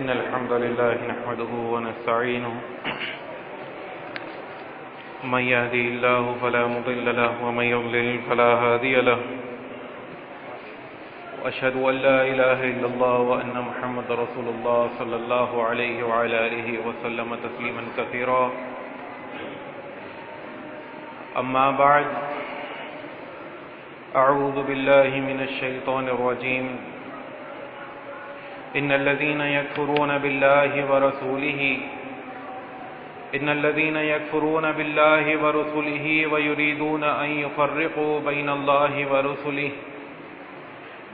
إن الحمد لله نحمده ونستعينه من يهدي الله فلا مضل له ومن يضلل فلا هادي له وأشهد أن لا إله إلا الله وأن محمد رسول الله صلى الله عليه وعلى آله وسلم تسليما كثيرا أما بعد أعوذ بالله من الشيطان الرجيم إن الذين يكفرون بالله ورسله ويريدون أن يفرقوا بين الله ورسله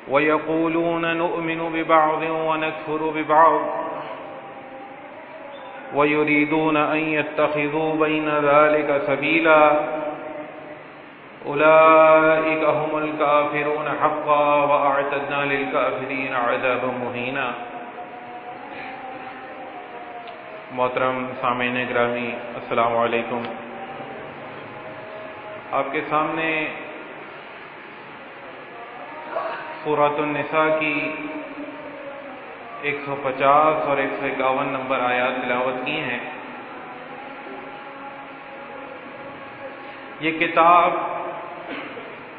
ويقولون نؤمن ببعض ونكفر ببعض ويريدون أن يتخذوا بين ذلك سبيلا أولئك هم الكافرون حقا وأعتدنا للكافرين عذابا مهينا۔ محترم سامعین گرامی، السلام علیکم۔ آپ کے سامنے سورۃ النساء کی 150 اور 151 نمبر آیات تلاوت کی ہیں۔ یہ کتاب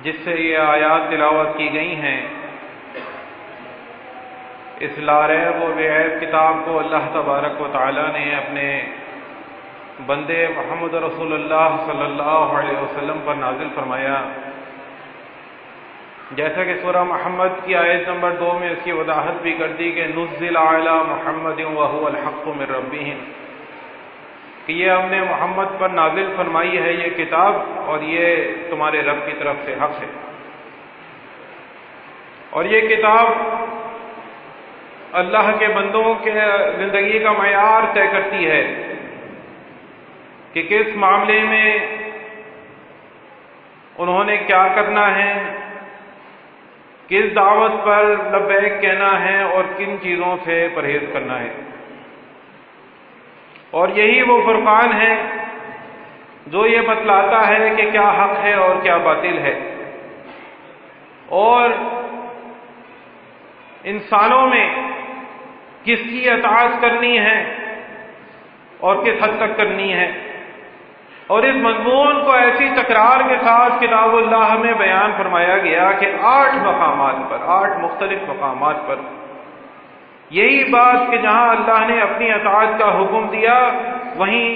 جس سے یہ آیات تلاوت کی گئی ہیں، اس لاریب و بے عیب کتاب کو اللہ تبارک و تعالی نے اپنے بندے محمد رسول اللہ صلی اللہ علیہ وسلم پر نازل فرمایا۔ جیسا کہ سورہ محمد کی آیت نمبر 2 میں اس کی وضاحت بھی کر دی کہ نزل علی محمد وهو الحق من ربهم، کہ یہ ہم نے محمد پر نازل فرمائی ہے یہ کتاب، اور یہ تمہارے رب کی طرف سے حق ہے۔ اور یہ کتاب اللہ کے بندوں کے زندگی کا معیار طے کرتی ہے کہ کس معاملے میں انہوں نے کیا کرنا ہے، کس دعوت پر لبیک کہنا ہے اور کن چیزوں سے پرہیز کرنا ہے۔ اور یہی وہ فرقان ہے جو یہ بتلاتا ہے کہ کیا حق ہے اور کیا باطل ہے، اور انسانوں میں کس کی اطاعت کرنی ہے اور کس حد تک کرنی ہے۔ اور اس مضمون کو ایسی تکرار کے ساتھ کتاب اللہ میں بیان فرمایا گیا کہ 8 مقامات پر، 8 مختلف مقامات پر یہی بات کہ جہاں اللہ نے اپنی اطاعت کا حکم دیا، وہیں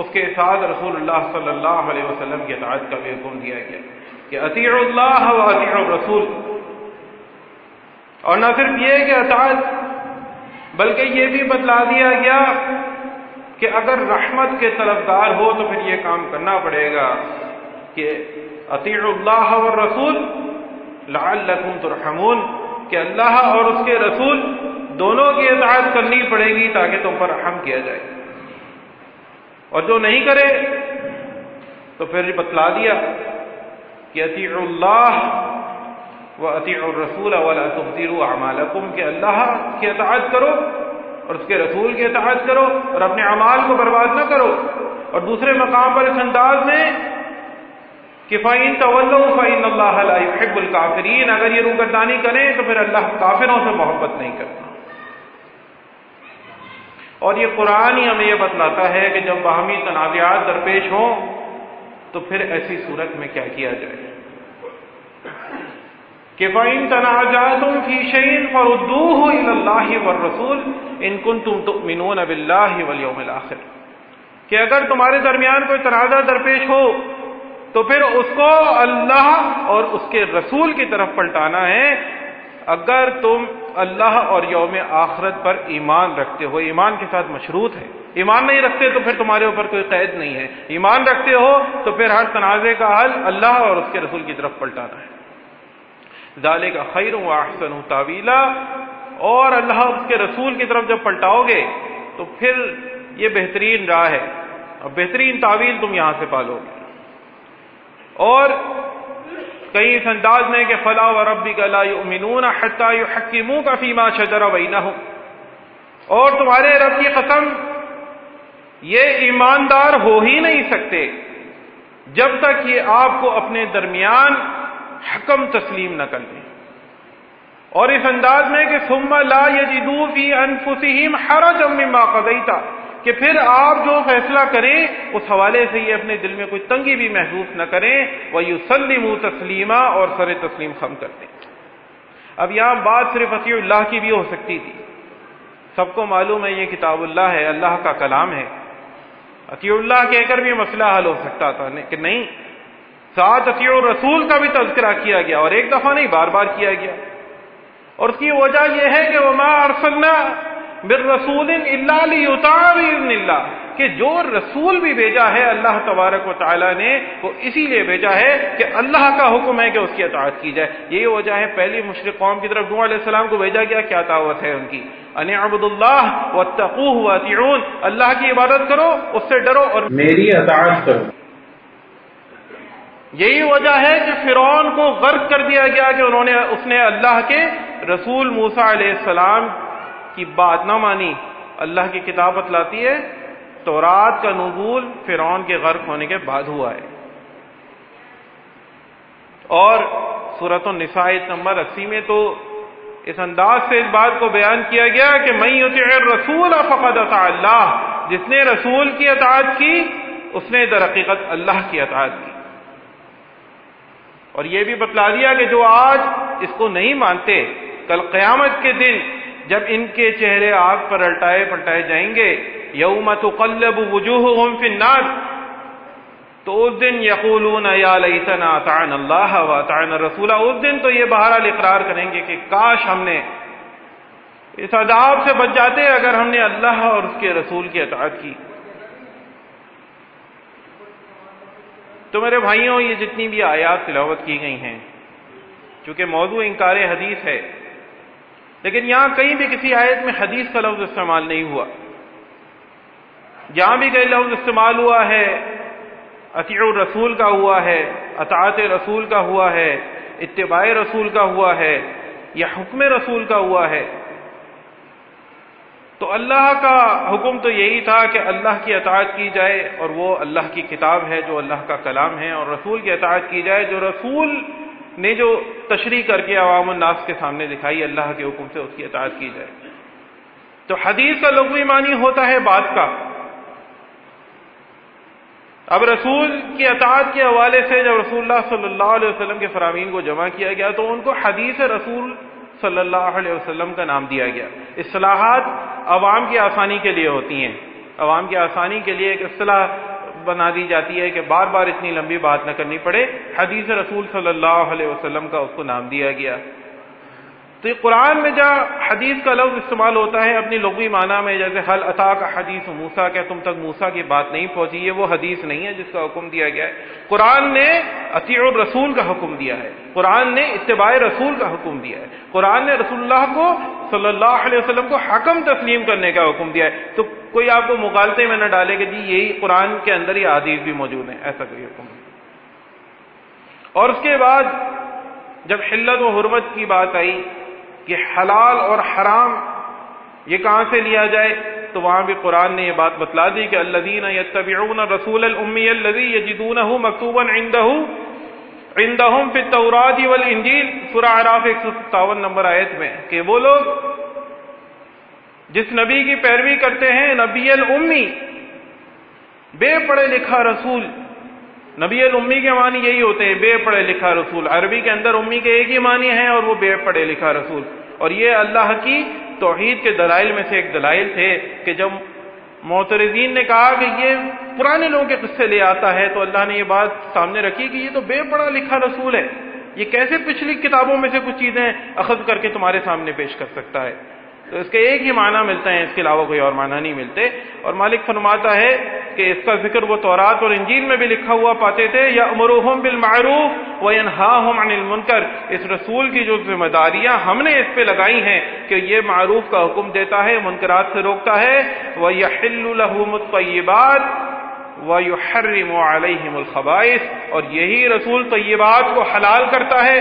اس کے ساتھ رسول اللہ صلی اللہ علیہ وسلم کی اطاعت کا بھی حکم دیا گیا کہ اطیعوا اللہ و اطیعوا الرسول۔ اور نہ صرف یہ کہ اطاعت، بلکہ یہ بھی بتلا دیا گیا کہ اگر رحمت کے طلبگار ہو تو پھر یہ کام کرنا پڑے گا کہ اطیعوا اللہ والرسول لعلکم ترحمون، کہ اللہ اور اس کے رسول دونوں کی اطاعت کرنی پڑے گی تاکہ تم پر رحم کیا جائے، اور جو نہیں کرے تو پھر بتلا دیا کہ اطیعوا اللہ وَأَطِيعُوا الرَّسُولَ وَلَا تُبْطِلُوا أَعْمَالَكُمْ، کہ اللہ کی اطاعت کرو اور اس کے رسول کی اطاعت کرو اور اپنے اعمال کو برباد نہ کرو۔ اور دوسرے مقام پر اس انداز میں کہ فَإِن تَوَلَّوْا فَإِنَّ اللَّهَ لَا يُحِبُّ الْكَافِرِينَ، اگر یہ روگردانی کریں تو پھر اللہ کافروں سے محبت نہیں کرتا۔ اور یہ قرآن ہی ہمیں یہ بتلاتا ہے کہ جب باہمی تنازعات درپیش ہوں تو پھر ایسی صورت میں کیا کیا جائے کہ فَإِن تَنَازَعْتُمْ فِي شَيْءٍ فَرُدُّوهُ إِلَى اللَّهِ وَالرَّسُولِ إِن كُنتُمْ تُؤْمِنُونَ بِاللَّهِ وَالْيَوْمِ الْآخِرِ، کہ اگر تمہارے درمیان کوئی تنازع درپیش ہو تو پھر اس کو اللہ اور اس کے رسول کی طرف پلٹانا ہے، اگر تم اللہ اور یوم آخرت پر ایمان رکھتے ہو۔ ایمان کے ساتھ مشروط ہے، ایمان نہیں رکھتے تو پھر تمہارے اوپر کوئی قید نہیں ہے، ایمان رکھتے ہو تو پھر ہر تنازع کا حل اللہ اور اس کے رسول کی طرف پلٹانا ہے۔ ذالک خیر و احسن تاویلا، اور اللہ اور اس کے رسول کی طرف جب پلٹاؤ گے تو پھر یہ بہترین راہ ہے اور بہترین تعویل تم یہاں سے پالو گے۔ اور کہیں اس انداز میں کہ فلا وربک لا یؤمنون حتی یحکموک فیما شجر بینہم، اور تمہارے رب کی قسم یہ ایماندار ہو ہی نہیں سکتے جب تک یہ آپ کو اپنے درمیان حکم تسلیم نہ کر دیں۔ اور اس انداز میں کہ ثم لا یجدوا فی انفسہم حرجا مما قضیت، کہ پھر آپ جو فیصلہ کریں اس حوالے سے یہ اپنے دل میں کوئی تنگی بھی محسوس نہ کریں، وَيُسَلِّمُوا تسلیما، اور سر تسلیم خم کر دیں۔ اب یہاں بات صرف اطیع اللہ کی بھی ہو سکتی تھی، سب کو معلوم ہے یہ کتاب اللہ ہے، اللہ کا کلام ہے، اطیع اللہ کہہ کر بھی مسئلہ حل ہو سکتا تھا، لیکن نہیں، ساتھ اطیع الرسول کا بھی تذکرہ کیا گیا، اور ایک دفعہ نہیں بار بار کیا گیا۔ اور اس کی وجہ یہ ہے کہ وَمَا أَرْسَلْنَا بِالرَّسُولٍ إِلَّا لِيُطَاعَ بِإِذْنِ اللَّهِ، کہ جو رسول بھی بھیجا ہے اللہ تبارک و تعالیٰ نے وہ اسی لیے بھیجا ہے کہ اللہ کا حکم ہے کہ اس کی اطاعت کی جائے۔ یہی وجہ ہے پہلی مشرک قوم کی طرف نوح علیہ السلام کو بھیجا گیا، کیا دعوت ہے ان کی؟ ان اعبدوا اللہ واتقوہ واطیعون، اللہ کی عبادت کرو، اس سے ڈرو اور میری اطاعت کرو۔ یہی وجہ ہے کہ فرعون کو غرق کر دیا گیا کہ اس نے اللہ کے رسول موسیٰ علیہ السلام کی بات نہ مانی۔ اللہ کی کتاب بتلاتی ہے تورات کا نزول فرعون کے غرق ہونے کے بعد ہوا ہے، اور سورۃ النساء نمبر 80 میں تو اس انداز سے اس بات کو بیان کیا گیا کہ من یطع الرسول فقد اطاع اللہ، جس نے رسول کی اطاعت کی اس نے در حقیقت اللہ کی اطاعت کی۔ اور یہ بھی بتلا دیا کہ جو آج اس کو نہیں مانتے، کل قیامت کے دن جب ان کے چہرے آگ پر الٹائے پلٹائے جائیں گے، یوم تقلب وجوہہم فی النار، تو اس دن یقولون یا لیتنا اطعنا اللہ واطعنا الرسول، اس دن تو یہ بہرحال اقرار کریں گے کہ کاش ہم نے اس عذاب سے بچ جاتے اگر ہم نے اللہ اور اس کے رسول کی اطاعت کی۔ تو میرے بھائیوں، یہ جتنی بھی آیات تلاوت کی گئی ہیں، چونکہ موضوع انکار حدیث ہے، لیکن یہاں کہیں بھی کسی آیت میں حدیث کا لفظ استعمال نہیں ہوا۔ جہاں بھی کوئی لفظ استعمال ہوا ہے اطیع الرسول کا ہوا ہے، اطاعت رسول کا ہوا ہے، اتباع رسول کا ہوا ہے، یا حکم رسول کا ہوا ہے، تو اللہ کا حکم تو یہی تھا کہ اللہ کی اطاعت کی جائے، اور وہ اللہ کی کتاب ہے جو اللہ کا کلام ہے، اور رسول کی اطاعت کی جائے جو رسول نے جو تشریح کر کے عوام الناس کے سامنے دکھائی، اللہ کے حکم سے اس کی اطاعت کی جائے۔ تو حدیث کا لغوی معنی ہوتا ہے بات کا۔ اب رسول کی اطاعت کے حوالے سے جب رسول اللہ صلی اللہ علیہ وسلم کے فرامین کو جمع کیا گیا تو ان کو حدیث رسول صلی اللہ علیہ وسلم کا نام دیا گیا۔ اصطلاحات عوام کی آسانی کے لیے ہوتی ہیں، عوام کی آسانی کے لیے ایک اصطلاح بنا دی جاتی ہے کہ بار بار اتنی لمبی بات نہ کرنی پڑے، حدیث رسول صلی اللہ علیہ وسلم کا اس کو نام دیا گیا۔ تو یہ قرآن میں جہاں حدیث کا لفظ استعمال ہوتا ہے اپنی لغوی معنی میں، جیسے حل اتاک حدیث موسیٰ، کہ تم تک موسیٰ کی بات نہیں پہنچی، یہ وہ حدیث نہیں ہے جس کا حکم دیا گیا ہے۔ قرآن نے اطیع الرسول کا حکم دیا ہے، قرآن نے اتباع رسول کا حکم دیا ہے، قرآن نے رسول اللہ کو صلی اللہ علیہ وسلم کو حکم تسلیم کرنے کا حکم دیا ہے۔ تو کوئی آپ کو مغالطے میں نہ ڈالے کہ جی یہی قرآن کے اندر یہ حدیث بھی موجود ہیں، ایسا کوئی حکم نہیں۔ اور اس کے بعد جب حلت و حرمت کی بات آئی کہ حلال اور حرام یہ کہاں سے لیا جائے، تو وہاں بھی قرآن نے یہ بات بتلا دی کہ الذین یتبعون الرسول الامی الذی یجدونہ مکتوبا عندہم فی التوراۃ والانجیل، سورہ اعراف 157 نمبر آیت میں، کہ وہ لوگ جس نبی کی پیروی کرتے ہیں، نبی الامی، بے پڑھے لکھا رسول۔ نبی الامی کے معنی یہی ہوتے ہیں، بے پڑھے لکھا رسول۔ عربی کے اندر امی کے ایک ہی معنی ہیں اور وہ بے پڑھے لکھا رسول، اور یہ اللہ کی توحید کے دلائل میں سے ایک دلائل تھے کہ جب معترضین نے کہا کہ یہ پرانے لوگوں کے قصے لے آتا ہے تو اللہ نے یہ بات سامنے رکھی کہ یہ تو بے پڑھا لکھا رسول ہے، یہ کیسے پچھلی کتابوں میں سے کچھ چیزیں اخذ کر کے تمہارے سامنے پیش کر سکتا ہے۔ تو اس کے ایک ہی معنی ملتے ہیں، اس کے علاوہ کوئی اور معنی نہیں ملتے۔ اور مالک فرماتا ہے کہ اس کا ذکر وہ تورات اور انجیل میں بھی لکھا ہوا پاتے تھے، یأمرہم بالمعروف وینہاہم عن المنکر، اس رسول کی جو ذمہ داریاں ہم نے اس پہ لگائی ہیں کہ یہ معروف کا حکم دیتا ہے، منکرات سے روکتا ہے، ویحل لہم الطیبات ویحرم علیہم الخبائث، اور یہی رسول طیبات کو حلال کرتا ہے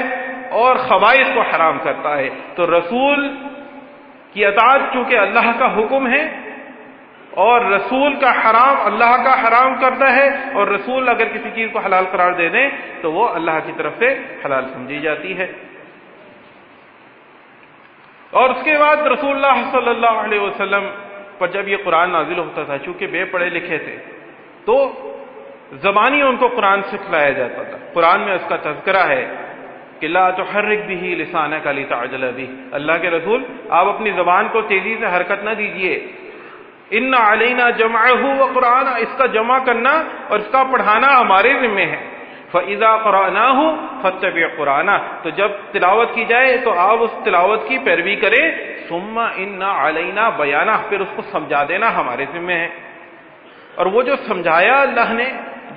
اور خبائث کو حرام کرتا ہے۔ تو رسول کی اطاعت چونکہ اللہ کا حکم ہے، اور رسول کا حرام اللہ کا حرام کرتا ہے، اور رسول اگر کسی چیز کو حلال قرار دے دیں تو وہ اللہ کی طرف سے حلال سمجھی جاتی ہے۔ اور اس کے بعد رسول اللہ صلی اللہ علیہ وسلم پر جب یہ قرآن نازل ہوتا تھا، چونکہ بے پڑھے لکھے تھے تو زبانی ان کو قرآن سکھلایا جاتا تھا. قرآن میں اس کا تذکرہ ہے کہ لا تحرک بہ لسانک لتعجل بہ، اللہ کے رسول آپ اپنی زبان کو تیزی سے حرکت نہ دیجیے. ان علینا جمعہ وقرآن، اس کا جمع کرنا اور اس کا پڑھانا ہمارے ذمہ ہے. فَإِذَا قَرَأْنَاهُ فَاتَّبِعْ قُرْآنَهُ، تو جب تلاوت کی جائے تو آپ اس تلاوت کی پیروی کریں. ثُمَّ إِنَّ عَلَيْنَا بَيَانَهُ، پھر اس کو سمجھا دینا ہمارے ذمہ ہے. اور وہ جو سمجھایا اللہ نے،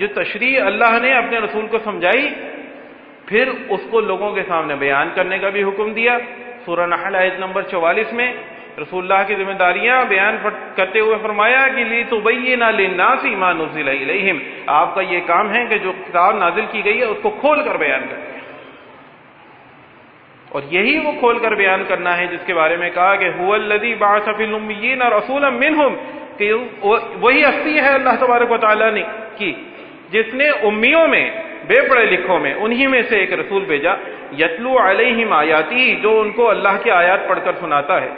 جو تشریح اللہ نے اپنے رسول کو سمجھائی، پھر اس کو لوگوں کے سامنے بیان کرنے کا بھی حکم دیا. سورہ نحل آیت نمبر 44 میں رسول اللہ کی ذمہ داریاں بیان کرتے ہوئے فرمایا کہ لِتُبَيِّنَ لِلنَّاسِ مَا نُزِّلَ إِلَيْهِمْ، آپ کا یہ کام ہے کہ جو کتاب نازل کی گئی ہے اس کو کھول کر بیان کریں. اور یہی وہ کھول کر بیان کرنا ہے جس کے بارے میں کہا کہ هُوَ الَّذِي بَعَثَ فِي الْأُمِّيِّينَ رَسُولًا مِّنْهُمْ، کہ وہی ہستی ہے اللہ تبارک و تعالیٰ نے کی جس نے امیوں میں، بے پڑھے لکھوں میں، انہی میں سے ایک رسول بھیجا. یتلو علیہم آیاتی، جو ان کو اللہ کی آیات پڑھ کر سناتا ہے.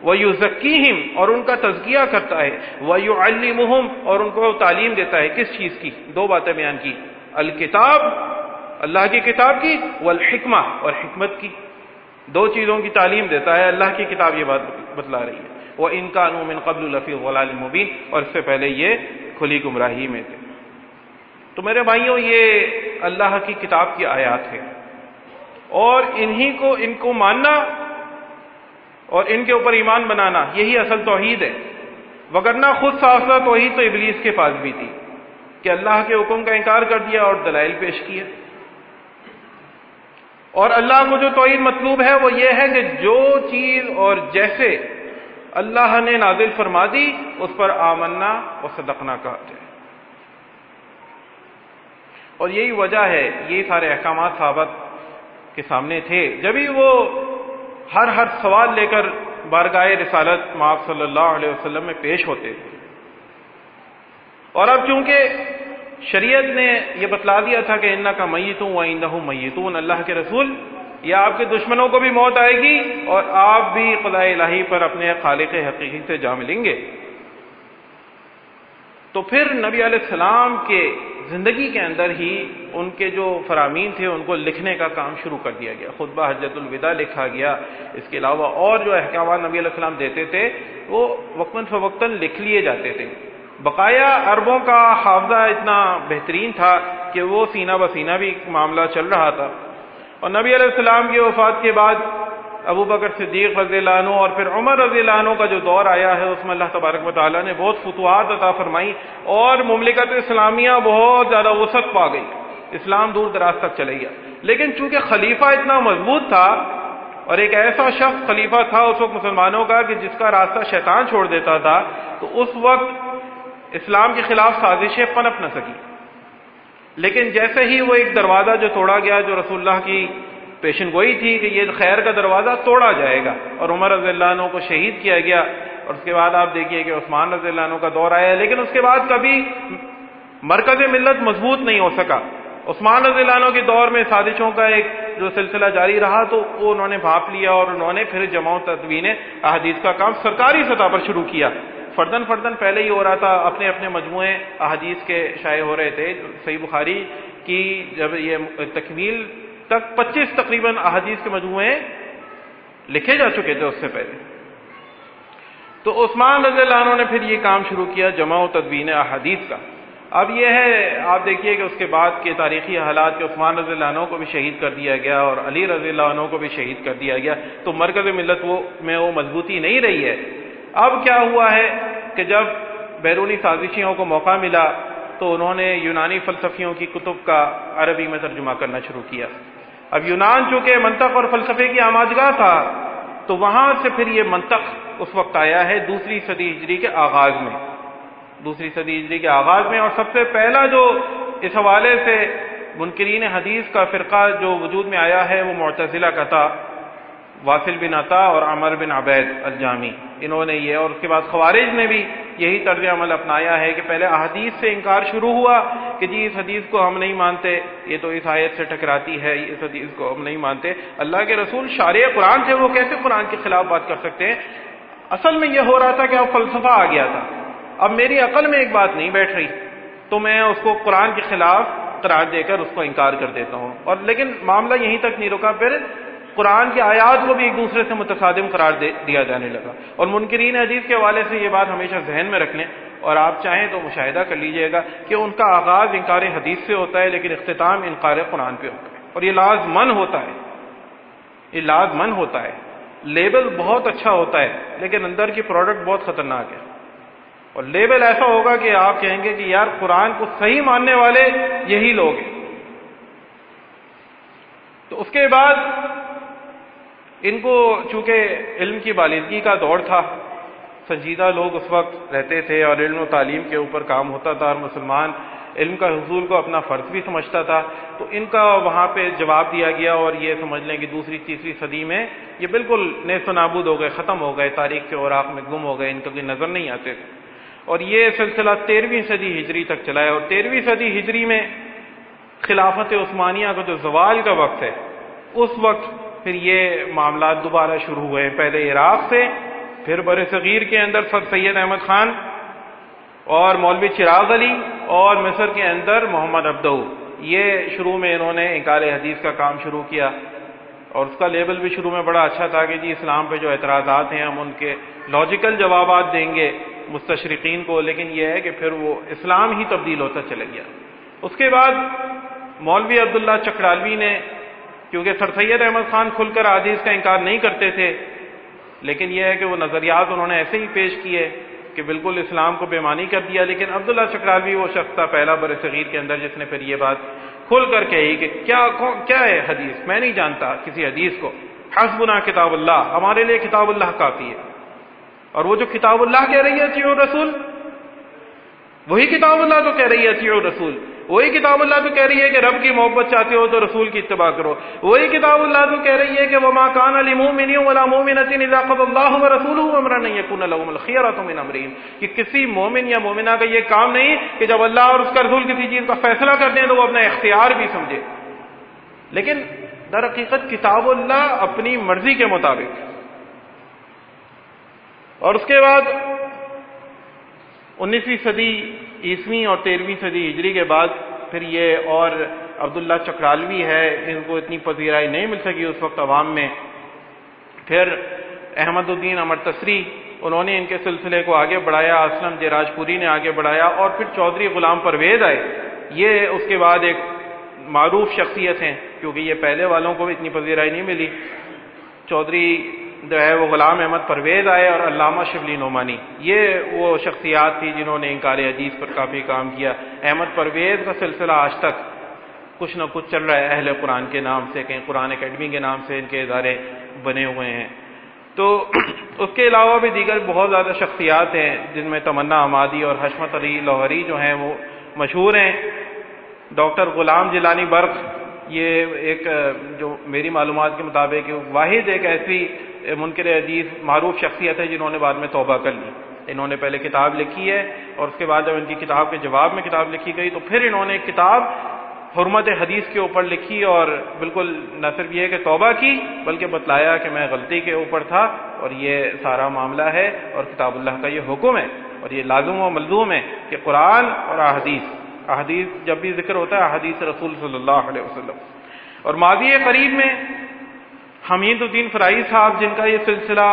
وَيُزَكِّيهِمْ، اور ان کا تزکیہ کرتا ہے. وَيُعَلِّمُهُمْ، اور ان کو تعلیم دیتا ہے. کس چیز کی؟ دو باتیں بیان کی، الکتاب، اللہ کی کتاب کی، والحکمہ، اور حکمت کی. دو چیزوں کی تعلیم دیتا ہے. اللہ کی کتاب یہ بات بتلا رہی ہے. وَإِن كَانُوا مِن قَبْلُ لَفِي ضَلَالٍ مُبِينٍ، اور اس سے پہلے یہ کھلی گمراہی میں تھے. تو میرے بھائیوں، یہ اللہ کی کتاب کی آیات ہے، اور ان کو ماننا اور ان کے اوپر ایمان بنانا یہی اصل توحید ہے. وگرنہ خود صاف توحید تو ابلیس کے پاس بھی تھی کہ اللہ کے حکم کا انکار کر دیا اور دلائل پیش کیے. اور اللہ کو جو توحید مطلوب ہے وہ یہ ہے کہ جو چیز اور جیسے اللہ نے نازل فرما دی اس پر آمنا و صدقنا کہا جائے. اور یہی وجہ ہے، یہی سارے احکامات صحابہ کے سامنے تھے جبھی وہ ہر سوال لے کر بارگاہ رسالت مآب صلی اللہ علیہ وسلم میں پیش ہوتے تھے. اور اب چونکہ شریعت نے یہ بتلا دیا تھا کہ انک میت وانہم میتون، اللہ کے رسول، یا آپ کے دشمنوں کو بھی موت آئے گی اور آپ بھی قضاء الہی پر اپنے خالق حقیقی سے جا ملیں گے. تو پھر نبی علیہ السلام کے زندگی کے اندر ہی ان کے جو فرامین تھے ان کو لکھنے کا کام شروع کر دیا گیا. خطبہ حجۃ الوداع لکھا گیا. اس کے علاوہ اور جو احکامات نبی علیہ السلام دیتے تھے وہ وقتاً فوقتاً لکھ لیے جاتے تھے. بقایا عربوں کا حافظہ اتنا بہترین تھا کہ وہ سینہ بسینہ بھی معاملہ چل رہا تھا. اور نبی علیہ السلام کی وفات کے بعد ابو بکر صدیق رضی اللہ عنہ اور پھر عمر رضی اللہ عنہ کا جو دور آیا ہے اس میں اللہ تبارک و تعالیٰ نے بہت فتوحات عطا فرمائی اور مملکت اسلامیہ بہت زیادہ وسعت پا گئی. اسلام دور دراز تک چلے گیا. لیکن چونکہ خلیفہ اتنا مضبوط تھا اور ایک ایسا شخص خلیفہ تھا اس وقت مسلمانوں کا کہ جس کا راستہ شیطان چھوڑ دیتا تھا، تو اس وقت اسلام کے خلاف سازشیں پنپ نہ سکی. لیکن جیسے ہی وہ ایک دروازہ جو توڑا گیا، جو رسول اللہ کی پیشن گوئی تھی کہ یہ خیر کا دروازہ توڑا جائے گا، اور عمر رضی اللہ عنہ کو شہید کیا گیا. اور اس کے بعد آپ دیکھیے کہ عثمان رضی اللہ عنہ کا دور آیا، لیکن اس کے بعد کبھی مرکز ملت مضبوط نہیں ہو سکا. عثمان رضی اللہ عنہ کے دور میں سازشوں کا ایک جو سلسلہ جاری رہا تو وہ انہوں نے بھانپ لیا اور انہوں نے پھر جمع و تدوین احادیث کا کام سرکاری سطح پر شروع کیا. فردن پہلے ہی ہو رہا تھا، اپنے اپنے مجموعے احادیث کے شائع ہو رہے تھے. صحیح بخاری کی جب یہ تکمیل تک 25 تقریباً احادیث کے مجموعے لکھے جا چکے تھے اس سے پہلے. تو عثمان رضی اللہ عنہ نے پھر یہ کام شروع کیا جمع و تدوین احادیث کا. اب یہ ہے، آپ دیکھیے کہ اس کے بعد کے تاریخی حالات کے عثمان رضی اللہ عنہ کو بھی شہید کر دیا گیا اور علی رضی اللہ عنہ کو بھی شہید کر دیا گیا. تو مرکز ملت میں وہ مضبوطی نہیں رہی ہے. اب کیا ہوا ہے کہ جب بیرونی سازشیوں کو موقع ملا تو انہوں نے یونانی فلسفیوں کی کتب کا عربی میں ترجمہ کرنا شروع کیا. اب یونان چونکہ منطق اور فلسفے کی آماجگاہ تھا تو وہاں سے پھر یہ منطق اس وقت آیا ہے دوسری صدی ہجری کے آغاز میں. اور سب سے پہلا جو اس حوالے سے منکرین حدیث کا فرقہ جو وجود میں آیا ہے وہ معتزلہ کا تھا. واصل بن عطا اور عمر بن عبید الجامی، انہوں نے یہ، اور اس کے بعد خوارج نے بھی یہی طرز عمل اپنایا ہے کہ پہلے احادیث سے انکار شروع ہوا کہ جی اس حدیث کو ہم نہیں مانتے، یہ تو اس آیت سے ٹکراتی ہے، اس حدیث کو ہم نہیں مانتے۔ اللہ کے رسول شارع قرآن تھے، وہ کیسے قرآن کے خلاف بات کر سکتے ہیں؟ اصل میں یہ ہو رہا تھا کہ اب فلسفہ آ گیا تھا، اب میری عقل میں ایک بات نہیں بیٹھ رہی تو میں اس کو قرآن کے خلاف قرار دے کر اس کو انکار کر دیتا ہوں۔ اور لیکن معاملہ یہیں تک نہیں رکا، پھر قرآن کی آیات کو بھی ایک دوسرے سے متصادم قرار دیا جانے لگا۔ اور منکرین حدیث کے حوالے سے یہ بات ہمیشہ ذہن میں رکھ لیں، اور آپ چاہیں تو مشاہدہ کر لیجئے گا کہ ان کا آغاز انکار حدیث سے ہوتا ہے لیکن اختتام انکار قرآن پہ ہوتا ہے، اور یہ لازمن ہوتا ہے، یہ لازمن ہوتا ہے۔ لیبل بہت اچھا ہوتا ہے لیکن اندر کی پروڈکٹ بہت خطرناک ہے، اور لیبل ایسا ہوگا کہ آپ کہیں گے کہ یار قرآن کو صحیح ماننے والے یہی لوگ ہیں۔ تو اس کے بعد ان کو چونکہ علم کی بالغی کا دور تھا، سنجیدہ لوگ اس وقت رہتے تھے اور علم و تعلیم کے اوپر کام ہوتا تھا، اور مسلمان علم کا حصول کو اپنا فرض بھی سمجھتا تھا، تو ان کا وہاں پہ جواب دیا گیا، اور یہ سمجھ لیں کہ دوسری تیسری صدی میں یہ بالکل نیست و نابود ہو گئے، ختم ہو گئے، تاریخ کے اوراق میں گم ہو گئے، ان کو کوئی نظر نہیں آتے تھے۔ اور یہ سلسلہ 13ویں صدی ہجری تک چلا ہے، اور 13ویں صدی ہجری میں خلافت عثمانیہ کا جو زوال کا وقت ہے، اس وقت پھر یہ معاملات دوبارہ شروع ہوئے، پہلے عراق سے، پھر برصغیر کے اندر سر سید احمد خان اور مولوی چراغ علی، اور مصر کے اندر محمد عبدو، یہ شروع میں انہوں نے انکار حدیث کا کام شروع کیا، اور اس کا لیبل بھی شروع میں بڑا اچھا تھا کہ جی اسلام پہ جو اعتراضات ہیں ہم ان کے لاجیکل جوابات دیں گے مستشرقین کو، لیکن یہ ہے کہ پھر وہ اسلام ہی تبدیل ہوتا چلا گیا۔ اس کے بعد مولوی عبداللہ چکرالوی نے، کیونکہ سر سید احمد خان کھل کر حدیث کا انکار نہیں کرتے تھے، لیکن یہ ہے کہ وہ نظریات انہوں نے ایسے ہی پیش کیے کہ بالکل اسلام کو بےمانی کر دیا، لیکن عبداللہ چکرالوی وہ شخص تھا پہلا برصغیر کے اندر جس نے پھر یہ بات کھل کر کہی کہ کیا ہے حدیث، میں نہیں جانتا کسی حدیث کو، حسبنا کتاب اللہ، ہمارے لیے کتاب اللہ کافی ہے۔ اور وہ جو کتاب اللہ کہہ رہی ہے اطیعوا الرسول، وہی کتاب اللہ تو کہہ رہی ہے اطیعوا الرسول، وہی کتاب اللہ تو کہہ رہی ہے کہ رب کی محبت چاہتے ہو تو رسول کی اتباع کرو، وہی کتاب اللہ تو کہہ رہی ہے کہ وما كان لمؤمن ولا مؤمنة اذا قضى الله ورسوله امرا ان يكون لهم الخيرة من امرهم، کہ کسی مومن یا مومنہ کا یہ کام نہیں کہ جب اللہ اور اس کا رسول کسی چیز کا فیصلہ کر دیں تو وہ اپنا اختیار بھی سمجھے، لیکن در حقیقت کتاب اللہ اپنی مرضی کے مطابق۔ اور اس کے بعد 19ویں صدی عیسوی اور 13ویں صدی ہجری کے بعد پھر یہ اور عبداللہ چکرالوی ہے، ان کو اتنی پذیرائی نہیں مل سکی اس وقت عوام میں، پھر احمد الدین امر تسری، انہوں نے ان کے سلسلے کو آگے بڑھایا، اسلم جراج پوری نے آگے بڑھایا، اور پھر چودھری غلام پرویز آئے، یہ اس کے بعد ایک معروف شخصیت ہیں، کیونکہ یہ پہلے والوں کو بھی اتنی پذیرائی نہیں ملی۔ چودھری جو ہے وہ غلام احمد پرویز آئے، اور علامہ شبلی نعمانی، یہ وہ شخصیات تھی جنہوں نے انکار حدیث پر کافی کام کیا۔ احمد پرویز کا سلسلہ آج تک کچھ نہ کچھ چل رہا ہے، اہل قرآن کے نام سے، کہیں قرآن اکیڈمی کے نام سے ان کے ادارے بنے ہوئے ہیں۔ تو اس کے علاوہ بھی دیگر بہت زیادہ شخصیات ہیں جن میں تمنا حمادی اور حشمت علی لاہوری جو ہیں وہ مشہور ہیں۔ ڈاکٹر غلام جیلانی برق، یہ ایک جو میری معلومات کے مطابق واحد ایک ایسی منکر حدیث معروف شخصیت ہے جنہوں نے بعد میں توبہ کر لی۔ انہوں نے پہلے کتاب لکھی ہے، اور اس کے بعد جب ان کی کتاب کے جواب میں کتاب لکھی گئی تو پھر انہوں نے کتاب حرمت حدیث کے اوپر لکھی، اور بالکل نہ صرف یہ کہ توبہ کی بلکہ بتلایا کہ میں غلطی کے اوپر تھا اور یہ سارا معاملہ ہے، اور کتاب اللہ کا یہ حکم ہے، اور یہ لازم و ملزوم ہے کہ قرآن اور احادیث جب بھی ذکر ہوتا ہے احادیث رسول صلی اللہ علیہ وسلم۔ اور ماضی قریب میں حمید الدین فرائی صاحب، جن کا یہ سلسلہ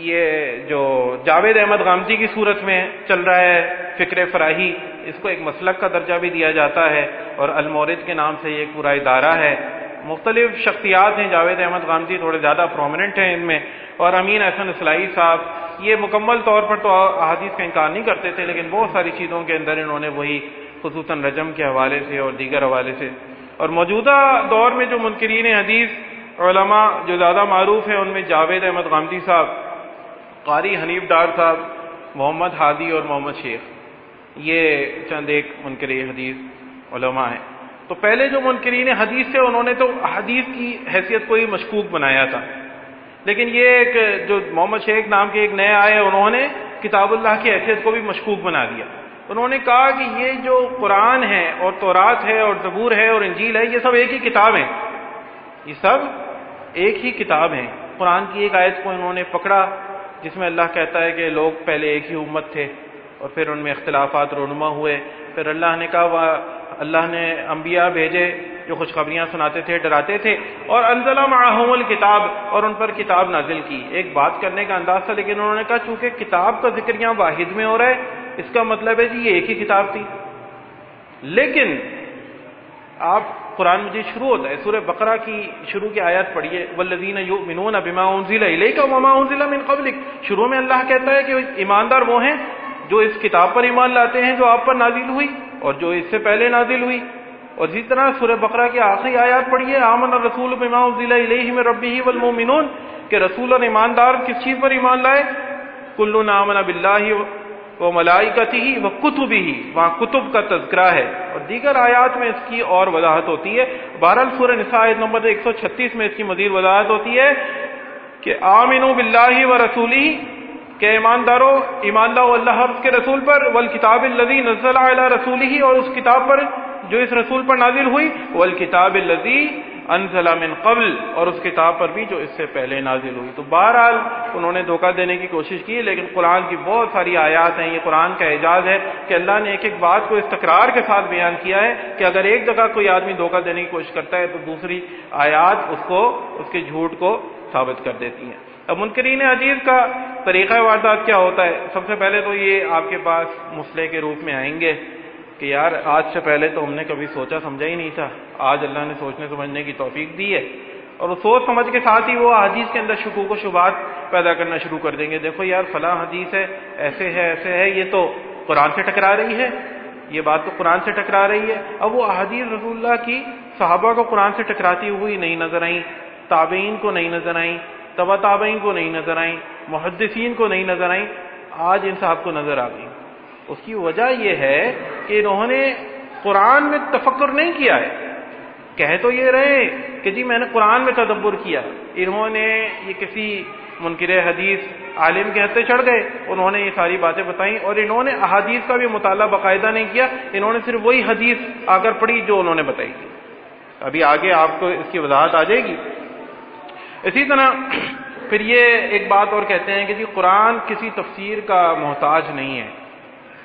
یہ جو جاوید احمد غامدی کی صورت میں چل رہا ہے، فکر فراہی، اس کو ایک مسلک کا درجہ بھی دیا جاتا ہے، اور المورد کے نام سے یہ ایک پورا ادارہ ہے۔ مختلف شخصیات ہیں، جاوید احمد غامدی تھوڑے زیادہ پرومیننٹ ہیں ان میں، اور امین احسن اصلاحی صاحب، یہ مکمل طور پر تو احادیث کا انکار نہیں کرتے تھے، لیکن بہت ساری چیزوں کے اندر انہوں نے وہی خصوصاً رجم کے حوالے سے اور دیگر حوالے سے۔ اور موجودہ دور میں جو منکرین حدیث علماء جو زیادہ معروف ہیں ان میں جاوید احمد غامدی صاحب، قاری حنیف ڈار صاحب، محمد ہادی اور محمد شیخ، یہ چند ایک منکرین حدیث علماء ہیں۔ تو پہلے جو منکرین حدیث تھے انہوں نے تو حدیث کی حیثیت کو ہی مشکوک بنایا تھا، لیکن یہ ایک جو محمد شیخ نام کے ایک نئے آئے، انہوں نے کتاب اللہ کی حیثیت کو بھی مشکوک بنا دیا۔ انہوں نے کہا کہ یہ جو قرآن ہے اور تورات ہے اور زبور ہے اور انجیل ہے، یہ سب ایک ہی کتاب ہیں، یہ سب ایک ہی کتاب ہیں۔ قرآن کی ایک آیت کو انہوں نے پکڑا جس میں اللہ کہتا ہے کہ لوگ پہلے ایک ہی امت تھے اور پھر ان میں اختلافات رونما ہوئے، پھر اللہ نے کہا اللہ نے انبیاء بھیجے جو خوشخبریاں سناتے تھے، ڈراتے تھے، اور انزل معہم الکتاب، اور ان پر کتاب نازل کی۔ ایک بات کرنے کا انداز تھا، لیکن انہوں نے کہا چونکہ کتاب کا ذکر یہاں واحد میں ہو رہا ہے، اس کا مطلب ہے جی یہ ایک ہی کتاب تھی۔ لیکن آپ قرآن مجید شروع ہوتا ہے، سورہ بقرہ کی شروع کی آیات پڑھیے، والذین یؤمنون بما انزل الیک وما انزل من قبلک۔ شروع میں اللہ کہتا ہے کہ ایماندار وہ ہیں جو اس کتاب پر ایمان لاتے ہیں جو آپ پر نازل ہوئی اور جو اس سے پہلے نازل ہوئی۔ اور اسی طرح سورہ بقرہ کی آخری آیات پڑھیے، آمن الرسول بما انزل الیہ من ربہ والمؤمنون، کہ رسول اور ایماندار کس چیز پر ایمان لائے؟ کل آمن باللہ وملائکتہ وکتبہ، وہاں کتب کا تذکرہ ہے، اور دیگر آیات میں اس کی اور وضاحت ہوتی ہے۔ بہرحال سورہ نساء آیت نمبر 136 میں اس کی مزید وضاحت ہوتی ہے کہ آمنوا باللہ ورسولہ، کہ ایماندارو ایمان لاؤ اللہ اور اس کے رسول پر، والکتاب الذی نزل علی رسولہ، اور اس کتاب پر جو اس رسول پر نازل ہوئی، والکتاب الذی انزل من قبل، اور اس کتاب پر بھی جو اس سے پہلے نازل ہوئی۔ تو بہرحال انہوں نے دھوکہ دینے کی کوشش کی، لیکن قرآن کی بہت ساری آیات ہیں، یہ قرآن کا اعجاز ہے کہ اللہ نے ایک ایک بات کو اس تکرار کے ساتھ بیان کیا ہے کہ اگر ایک جگہ کوئی آدمی دھوکہ دینے کی کوشش کرتا ہے تو دوسری آیات اس کے جھوٹ کو ثابت کر دیتی ہیں۔ اب منکرین حدیث کا طریقہ واردات کیا ہوتا ہے؟ سب سے پہلے تو یہ آپ کے پاس مسئلے کے روپ میں آئیں گے کہ یار آج سے پہلے تو ہم نے کبھی سوچا سمجھا ہی نہیں تھا، آج اللہ نے سوچنے سمجھنے کی توفیق دی ہے، اور وہ سوچ سمجھ کے ساتھ ہی وہ حدیث کے اندر شکوک و شبہات پیدا کرنا شروع کر دیں گے۔ دیکھو یار فلاں حدیث ہے، ایسے ہے، یہ تو قرآن سے ٹکرا رہی ہے، یہ بات تو قرآن سے ٹکرا رہی ہے۔ اب وہ احادیث رسول اللہ کی صحابہ کو قرآن سے ٹکراتی ہوئی نہیں نظر آئیں، تابعین کو نہیں نظر آئیں، تبع تابعین کو نہیں نظر آئیں، محدثین کو نہیں نظر آئیں، آج ان صاحب کو نظر آ گئی۔ اس کی وجہ یہ ہے کہ انہوں نے قرآن میں تفکر نہیں کیا ہے، کہہ تو یہ رہے کہ جی میں نے قرآن میں تدبر کیا، انہوں نے یہ کسی منکر حدیث عالم کے ہتھے چڑھ گئے، انہوں نے یہ ساری باتیں بتائیں، اور انہوں نے احادیث کا بھی مطالعہ باقاعدہ نہیں کیا، انہوں نے صرف وہی حدیث آ کر پڑھی جو انہوں نے بتائی تھی۔ ابھی آگے آپ کو اس کی وضاحت آ جائے گی۔ اسی طرح پھر یہ ایک بات اور کہتے ہیں کہ جی قرآن کسی تفسیر کا محتاج نہیں ہے،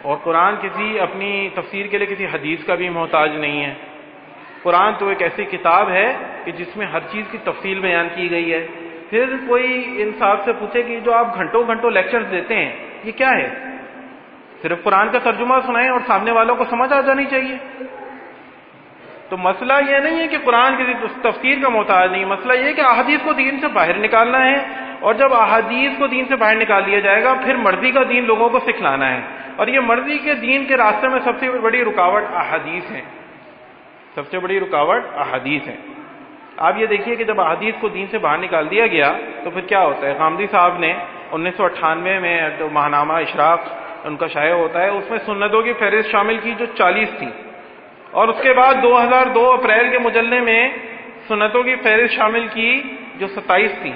اور قرآن کسی اپنی تفسیر کے لیے کسی حدیث کا بھی محتاج نہیں ہے۔ قرآن تو ایک ایسی کتاب ہے کہ جس میں ہر چیز کی تفصیل بیان کی گئی ہے۔ پھر کوئی ان صاحب سے پوچھے کہ جو آپ گھنٹوں گھنٹوں لیکچرز دیتے ہیں یہ کیا ہے؟ صرف قرآن کا ترجمہ سنائیں اور سامنے والوں کو سمجھ آ جانی چاہیے۔ تو مسئلہ یہ نہیں ہے کہ قرآن کسی تفسیر کا محتاج نہیں، مسئلہ یہ ہے کہ احادیث کو دین سے باہر نکالنا ہے، اور جب احادیث کو دین سے باہر نکال لیا جائے گا پھر مرضی کا دین لوگوں کو سکھلانا ہے، اور یہ مرضی کے دین کے راستے میں سب سے بڑی رکاوٹ احادیث ہے، سب سے بڑی رکاوٹ احادیث ہے۔ آپ یہ دیکھیے کہ جب احادیث کو دین سے باہر نکال دیا گیا تو پھر کیا ہوتا ہے؟ غامدی صاحب نے 1998 میں جو ماہنامہ اشراق ان کا شائع ہوتا ہے اس میں سنتوں کی فہرست شامل کی جو 40 تھی، اور اس کے بعد 2002 اپریل کے مجلے میں سنتوں کی فہرست شامل کی جو 27 تھی،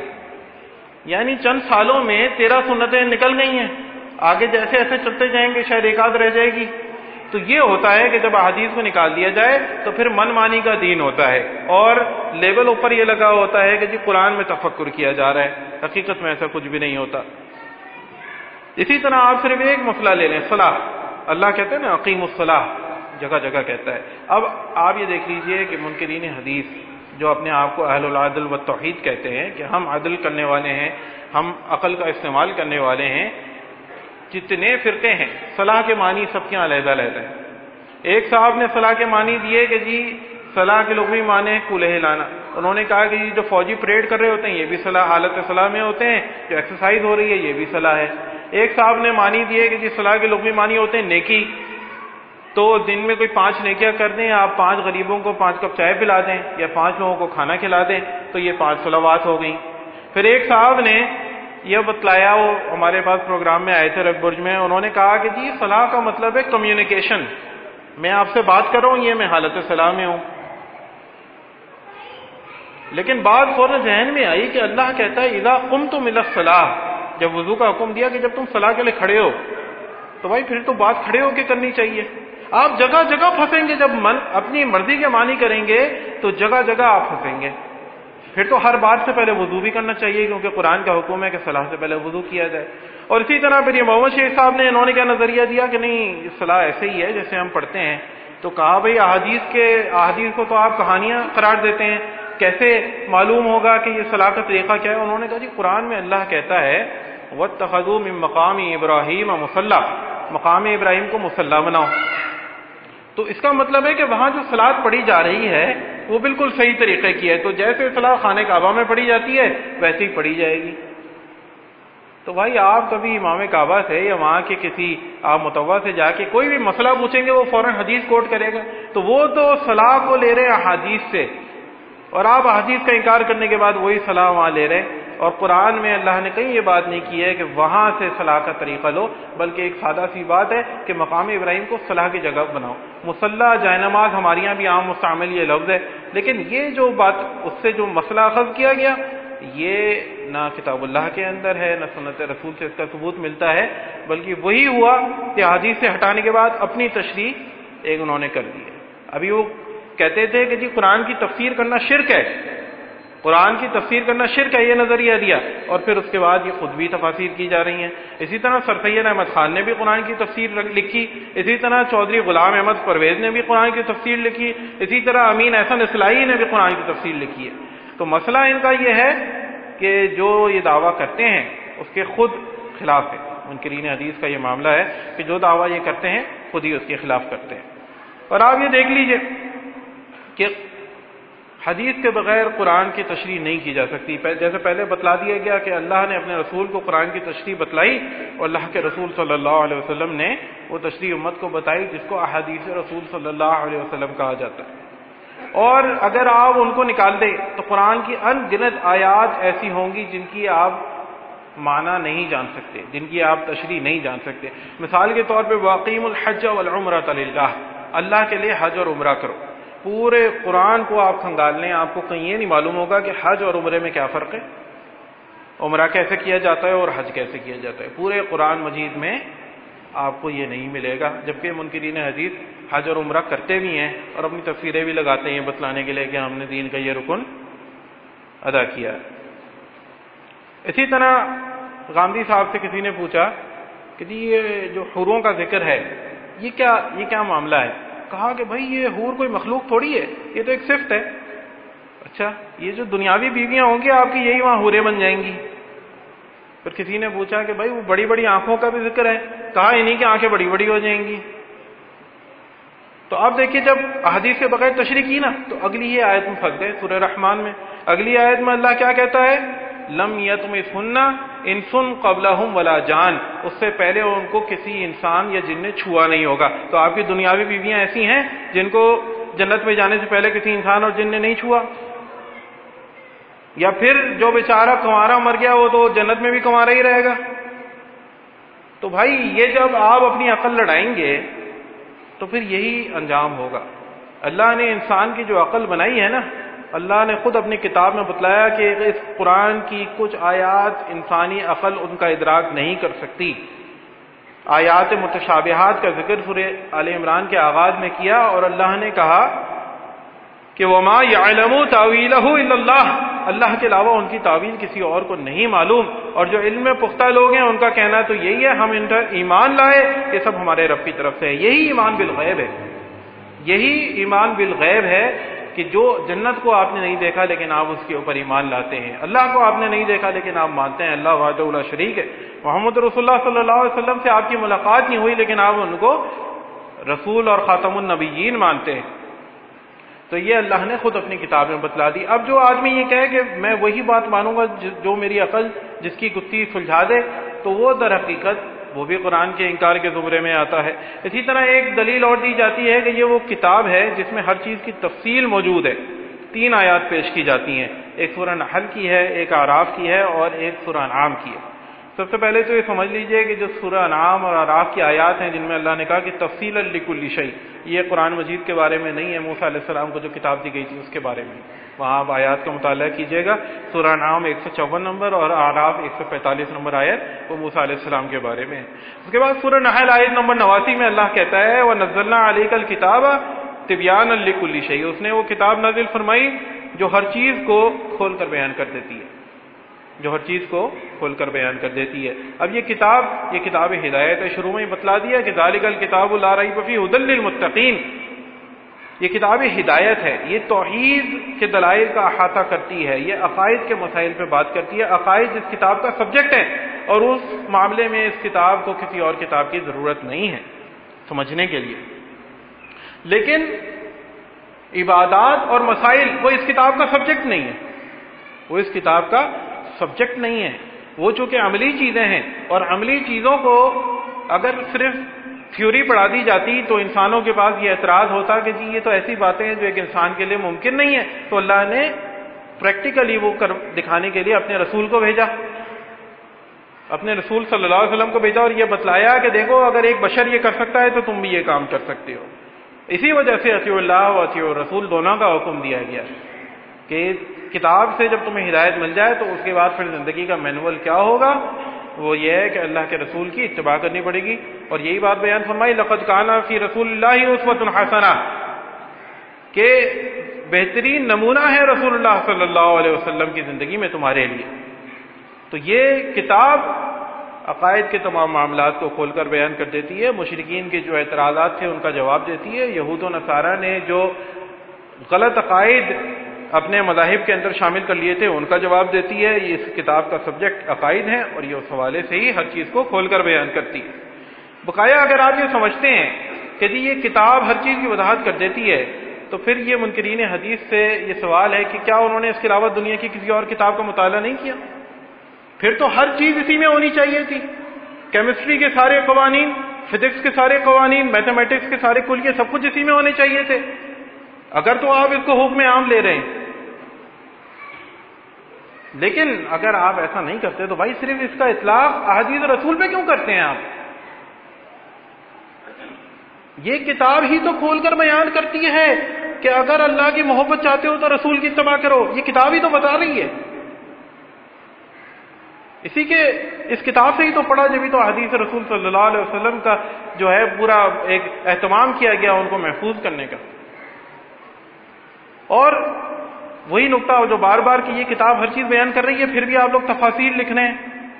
یعنی چند سالوں میں 13 سنتیں نکل گئی ہیں۔ آگے جیسے ایسے چلتے جائیں گے شاید ایک آدھ رہ جائے گی۔ تو یہ ہوتا ہے کہ جب احادیث کو نکال دیا جائے تو پھر من مانی کا دین ہوتا ہے، اور لیبل اوپر یہ لگا ہوتا ہے کہ جی قرآن میں تفکر کیا جا رہا ہے، حقیقت میں ایسا کچھ بھی نہیں ہوتا۔ اسی طرح آپ صرف ایک مسئلہ لے لیں، صلاح، اللہ کہتے ہیں نا اقیم الصلاح، جگہ جگہ کہتا ہے۔ اب آپ یہ دیکھ لیجئے کہ منکرین حدیث جو اپنے آپ کو اہل العدل والتوحید کہتے ہیں کہ ہم عدل کرنے والے ہیں، ہم عقل کا استعمال کرنے والے ہیں، جتنے فرقے ہیں صلاح کے معنی سب کے علیحدہ علیحدہ ہیں۔ ایک صاحب نے صلاح کے معنی دیے کہ جی صلاح کے لغوی معنی کولہ لانا، انہوں نے کہا کہ جو فوجی پریڈ کر رہے ہوتے ہیں یہ بھی صلاح، حالت صلاح میں ہوتے ہیں، جو ایکسرسائز ہو رہی ہے یہ بھی صلاح ہے۔ ایک صاحب نے معنی دیے کہ جی صلاح کے لغوی معنی ہوتے ہیں نیکی، تو دن میں کوئی 5 نیکیاں کر دیں، آپ 5 غریبوں کو 5 کپ چائے پلا دیں یا 5 لوگوں کو کھانا کھلا دیں تو یہ 5 صلوات ہو گئیں۔ پھر ایک صاحب نے یہ بتلایا، وہ ہمارے پاس پروگرام میں آئے تھے رگ برج میں، انہوں نے کہا کہ جی صلاح کا مطلب ہے کمیونیکیشن، میں آپ سے بات کر رہا ہوں، یہ میں حالت صلاح میں ہوں۔ لیکن بات فوراً ذہن میں آئی کہ اللہ کہتا ہے اذا قمتم الی الصلاۃ، جب وضو کا حکم دیا کہ جب تم صلاح کے لیے کھڑے ہو تو بھائی پھر تو بات کھڑے ہو کے کرنی چاہیے. آپ جگہ جگہ پھنسیں گے. جب اپنی مرضی کے معنی کریں گے تو جگہ جگہ آپ پھنسیں گے. پھر تو ہر بات سے پہلے وضو بھی کرنا چاہیے کیونکہ قرآن کا حکم ہے کہ صلاح سے پہلے وضو کیا جائے. اور اسی طرح پھر یہ محمد شیخ صاحب نے انہوں نے کیا نظریہ دیا کہ نہیں صلاح ایسے ہی ہے جیسے ہم پڑھتے ہیں. تو کہا بھئی احادیث کو تو آپ کہانیاں قرار دیتے ہیں, کیسے معلوم ہوگا کہ یہ صلاح کا طریقہ کیا ہے؟ انہوں نے کہا جی قرآن میں اللہ کہتا ہے وَاتَّخَذُوا مِن مَقَامِ إِبْرَاهِيمَ مُصَلًّى, مقام ابراہیم کو مصلی بناؤ. تو اس کا مطلب ہے کہ وہاں جو صلاۃ پڑھی جا رہی ہے وہ بالکل صحیح طریقے کی ہے. تو جیسے صلاۃ خانہ کعبہ میں پڑھی جاتی ہے ویسے ہی پڑھی جائے گی. تو بھائی آپ کبھی امام کعبہ سے یا وہاں کے کسی آپ متوّع سے جا کے کوئی بھی مسئلہ پوچھیں گے وہ فوراً حدیث کوٹ کرے گا. تو وہ تو صلاح کو لے رہے احادیث سے, اور آپ احادیث کا انکار کرنے کے بعد وہی صلاح وہاں لے رہے. اور قرآن میں اللہ نے کہیں یہ بات نہیں کی ہے کہ وہاں سے صلاح کا طریقہ لو, بلکہ ایک سادہ سی بات ہے کہ مقام ابراہیم کو صلاح کی جگہ بناؤ. مصلی جائنماز ہمارے یہاں بھی عام مستعمل یہ لفظ ہے, لیکن یہ جو بات اس سے جو مسئلہ اخذ کیا گیا یہ نہ کتاب اللہ کے اندر ہے نہ سنت رسول سے اس کا ثبوت ملتا ہے, بلکہ وہی ہوا کہ حدیث سے ہٹانے کے بعد اپنی تشریح ایک انہوں نے کر دی ہے. ابھی وہ کہتے تھے کہ جی قرآن کی تفسیر کرنا شرک ہے, قرآن کی تفسیر کرنا شرک ہے, یہ نظریہ دیا, اور پھر اس کے بعد یہ خود بھی تفاسیر کی جا رہی ہیں. اسی طرح سر سید احمد خان نے بھی قرآن کی تفسیر لکھی, اسی طرح چودھری غلام احمد پرویز نے بھی قرآن کی تفسیر لکھی, اسی طرح امین احسن اصلاحی نے بھی قرآن کی تفسیر لکھی ہے. تو مسئلہ ان کا یہ ہے کہ جو یہ دعویٰ کرتے ہیں اس کے خود خلاف ہے. منکرین حدیث کا یہ معاملہ ہے کہ جو دعویٰ یہ کرتے ہیں خود ہی اس کے خلاف کرتے ہیں. اور آپ یہ دیکھ لیجئے کہ حدیث کے بغیر قرآن کی تشریح نہیں کی جا سکتی. جیسے پہلے بتلا دیا گیا کہ اللہ نے اپنے رسول کو قرآن کی تشریح بتلائی, اور اللہ کے رسول صلی اللہ علیہ وسلم نے وہ تشریح امت کو بتائی جس کو احادیث رسول صلی اللہ علیہ وسلم کہا جاتا ہے. اور اگر آپ ان کو نکال دیں تو قرآن کی ان گنت آیات ایسی ہوں گی جن کی آپ معنی نہیں جان سکتے, جن کی آپ تشریح نہیں جان سکتے. مثال کے طور پہ وَأَقِیمُوا الْحَجَّ وَالْعُمْرَةَ لِلَّهِ, اللہ کے لیے حج اور عمرہ کرو. پورے قرآن کو آپ کھنگال لیں, آپ کو کہیں یہ نہیں معلوم ہوگا کہ حج اور عمرے میں کیا فرق ہے, عمرہ کیسے کیا جاتا ہے اور حج کیسے کیا جاتا ہے. پورے قرآن مجید میں آپ کو یہ نہیں ملے گا, جبکہ منکرین حدیث حج اور عمرہ کرتے بھی ہیں اور اپنی تفسیریں بھی لگاتے ہیں بتلانے کے لیے کہ ہم نے دین کا یہ رکن ادا کیا ہے. اسی طرح غامدی صاحب سے کسی نے پوچھا کہ جی یہ جو حوروں کا ذکر ہے یہ کیا معاملہ ہے؟ کہا کہ بھائی یہ حور کوئی مخلوق تھوڑی ہے, یہ تو ایک صفت ہے. اچھا یہ جو دنیاوی بیویاں ہوں گی آپ کی یہی وہاں حوریں بن جائیں گی. پھر کسی نے پوچھا کہ بھائی وہ بڑی بڑی آنکھوں کا بھی ذکر ہے, کہا انہیں کی آنکھیں بڑی بڑی ہو جائیں گی. تو آپ دیکھیے جب احادیث کے بغیر تشریح کی نا تو اگلی یہ آیت میں پھنس گئے. سورہ رحمان میں اگلی آیت میں اللہ کیا کہتا ہے؟ لم یطمثہن انس قبلہم ولا جان, اس سے پہلے ان کو کسی انسان یا جن نے چھوا نہیں ہوگا. تو آپ کی دنیاوی بیویاں ایسی ہیں جن کو جنت میں جانے سے پہلے کسی انسان اور جن نے نہیں چھوا, یا پھر جو بیچارہ کنوارا مر گیا وہ تو جنت میں بھی کنوارا ہی رہے گا. تو بھائی یہ جب آپ اپنی عقل لڑائیں گے تو پھر یہی انجام ہوگا. اللہ نے انسان کی جو عقل بنائی ہے نا, اللہ نے خود اپنی کتاب میں بتلایا کہ اس قرآن کی کچھ آیات انسانی عقل ان کا ادراک نہیں کر سکتی. آیات متشابہات کا ذکر سورہ آل عمران کے آغاز میں کیا, اور اللہ نے کہا کہ وما یعلم تاویلہ الا اللہ, اللہ کے علاوہ ان کی تعویل کسی اور کو نہیں معلوم. اور جو علم میں پختہ لوگ ہیں ان کا کہنا تو یہی ہے ہم ان پر ایمان لائے یہ سب ہمارے رب کی طرف سے ہے. یہی ایمان بالغیب ہے, یہی ایمان بالغیب ہے کہ جو جنت کو آپ نے نہیں دیکھا لیکن آپ اس کے اوپر ایمان لاتے ہیں, اللہ کو آپ نے نہیں دیکھا لیکن آپ مانتے ہیں اللہ وحدہ لا شریک ہے, محمد رسول اللہ صلی اللہ علیہ وسلم سے آپ کی ملاقات نہیں ہوئی لیکن آپ ان کو رسول اور خاتم النبیین مانتے ہیں. تو یہ اللہ نے خود اپنی کتاب میں بتلا دی. اب جو آدمی یہ کہے کہ میں وہی بات مانوں گا جو میری عقل جس کی گتھی سلجھا دے, تو وہ در حقیقت وہ بھی قرآن کے انکار کے زمرے میں آتا ہے. اسی طرح ایک دلیل اور دی جاتی ہے کہ یہ وہ کتاب ہے جس میں ہر چیز کی تفصیل موجود ہے. 3 آیات پیش کی جاتی ہیں, ایک سورہ نحل کی ہے, ایک اعراف کی ہے اور ایک سورہ انعام کی ہے. سب سے پہلے تو یہ سمجھ لیجئے کہ جو سورہ انعام اور اعراف کی آیات ہیں جن میں اللہ نے کہا کہ تفصیلا لکل شیء، یہ قرآن مجید کے بارے میں نہیں ہے، موسیٰ علیہ السلام کو جو کتاب دی گئی تھی اس کے بارے میں، وہاں آپ آیات کا مطالعہ کیجیے گا۔ سورہ انعام 154 نمبر اور اعراف 145 نمبر آیت وہ موسیٰ علیہ السلام کے بارے میں ہے۔ اس کے بعد سورہ نحل آیت نمبر 89 میں اللہ کہتا ہے وَنَزَّلْنَا عَلَيْكَ الْكِتَابَ تِبْيَانًا لِكُلِّ شَيْءٍ، اس نے وہ کتاب نازل فرمائی جو ہر چیز کو کھول کر بیان کر دیتی ہے، جو ہر چیز کو کھول کر بیان کر دیتی ہے۔ اب یہ کتاب ہدایت ہے، شروع میں ہی بتلا دیا کہ ذَلِكَ الْكِتَابُ لَا رَيْبَ فِيهِ هُدًى لِّلْمُتَّقِينَ، یہ کتاب ہدایت ہے، یہ توحید کے دلائل کا احاطہ کرتی ہے، یہ عقائد کے مسائل پہ بات کرتی ہے، عقائد اس کتاب کا سبجیکٹ ہے، اور اس معاملے میں اس کتاب کو کسی اور کتاب کی ضرورت نہیں ہے سمجھنے کے لیے۔ لیکن عبادات اور مسائل وہ اس کتاب کا سبجیکٹ نہیں ہے، وہ اس کتاب کا سبجیکٹ نہیں ہے، وہ چونکہ عملی چیزیں ہیں، اور عملی چیزوں کو اگر صرف تھیوری پڑھا دی جاتی تو انسانوں کے پاس یہ اعتراض ہوتا کہ جی یہ تو ایسی باتیں ہیں جو ایک انسان کے لیے ممکن نہیں ہے، تو اللہ نے پریکٹیکلی وہ دکھانے کے لیے اپنے رسول کو بھیجا، اپنے رسول صلی اللہ علیہ وسلم کو بھیجا اور یہ بتلایا کہ دیکھو اگر ایک بشر یہ کر سکتا ہے تو تم بھی یہ کام کر سکتے ہو۔ اسی وجہ سے اطیعوا اللہ و اطیعوا الرسول دونوں کا حکم دیا گیا کہ کتاب سے جب تمہیں ہدایت مل جائے تو اس کے بعد پھر زندگی کا مینول کیا ہوگا، وہ یہ ہے کہ اللہ کے رسول کی اتباع کرنی پڑے گی، اور یہی بات بیان فرمائی لقد کان فی رسول اللہ اسوۃ حسنہ، کہ بہترین نمونہ ہے رسول اللہ صلی اللہ علیہ وسلم کی زندگی میں تمہارے لیے۔ تو یہ کتاب عقائد کے تمام معاملات کو کھول کر بیان کر دیتی ہے، مشرکین کے جو اعتراضات تھے ان کا جواب دیتی ہے، یہود و نصارہ نے جو غلط عقائد اپنے مذاہب کے اندر شامل کر لیے تھے ان کا جواب دیتی ہے۔ یہ اس کتاب کا سبجیکٹ عقائد ہے اور یہ اس حوالے سے ہی ہر چیز کو کھول کر بیان کرتی ہے۔ بقایا اگر آپ یہ سمجھتے ہیں کہ جی یہ کتاب ہر چیز کی وضاحت کر دیتی ہے، تو پھر یہ منکرین حدیث سے یہ سوال ہے کہ کیا انہوں نے اس کے علاوہ دنیا کی کسی اور کتاب کا مطالعہ نہیں کیا؟ پھر تو ہر چیز اسی میں ہونی چاہیے تھی، کیمسٹری کے سارے قوانین، فزکس کے سارے قوانین، میتھمیٹکس کے سارے کلیے سب کچھ اسی میں ہونے چاہیے تھے، اگر تو آپ اس کو حکم عام لے رہے ہیں۔ لیکن اگر آپ ایسا نہیں کرتے تو بھائی صرف اس کا اطلاق احادیث رسول پہ کیوں کرتے ہیں آپ؟ یہ کتاب ہی تو کھول کر بیان کرتی ہے کہ اگر اللہ کی محبت چاہتے ہو تو رسول کی اتباع کرو، یہ کتاب ہی تو بتا رہی ہے۔ اس کتاب سے ہی تو پڑھا جبھی تو حدیث رسول صلی اللہ علیہ وسلم کا جو ہے پورا ایک اہتمام کیا گیا ان کو محفوظ کرنے کا۔ اور وہی نقطہ جو بار بار کہ یہ کتاب ہر چیز بیان کر رہی ہے، پھر بھی آپ لوگ تفاسیر لکھ رہے ہیں،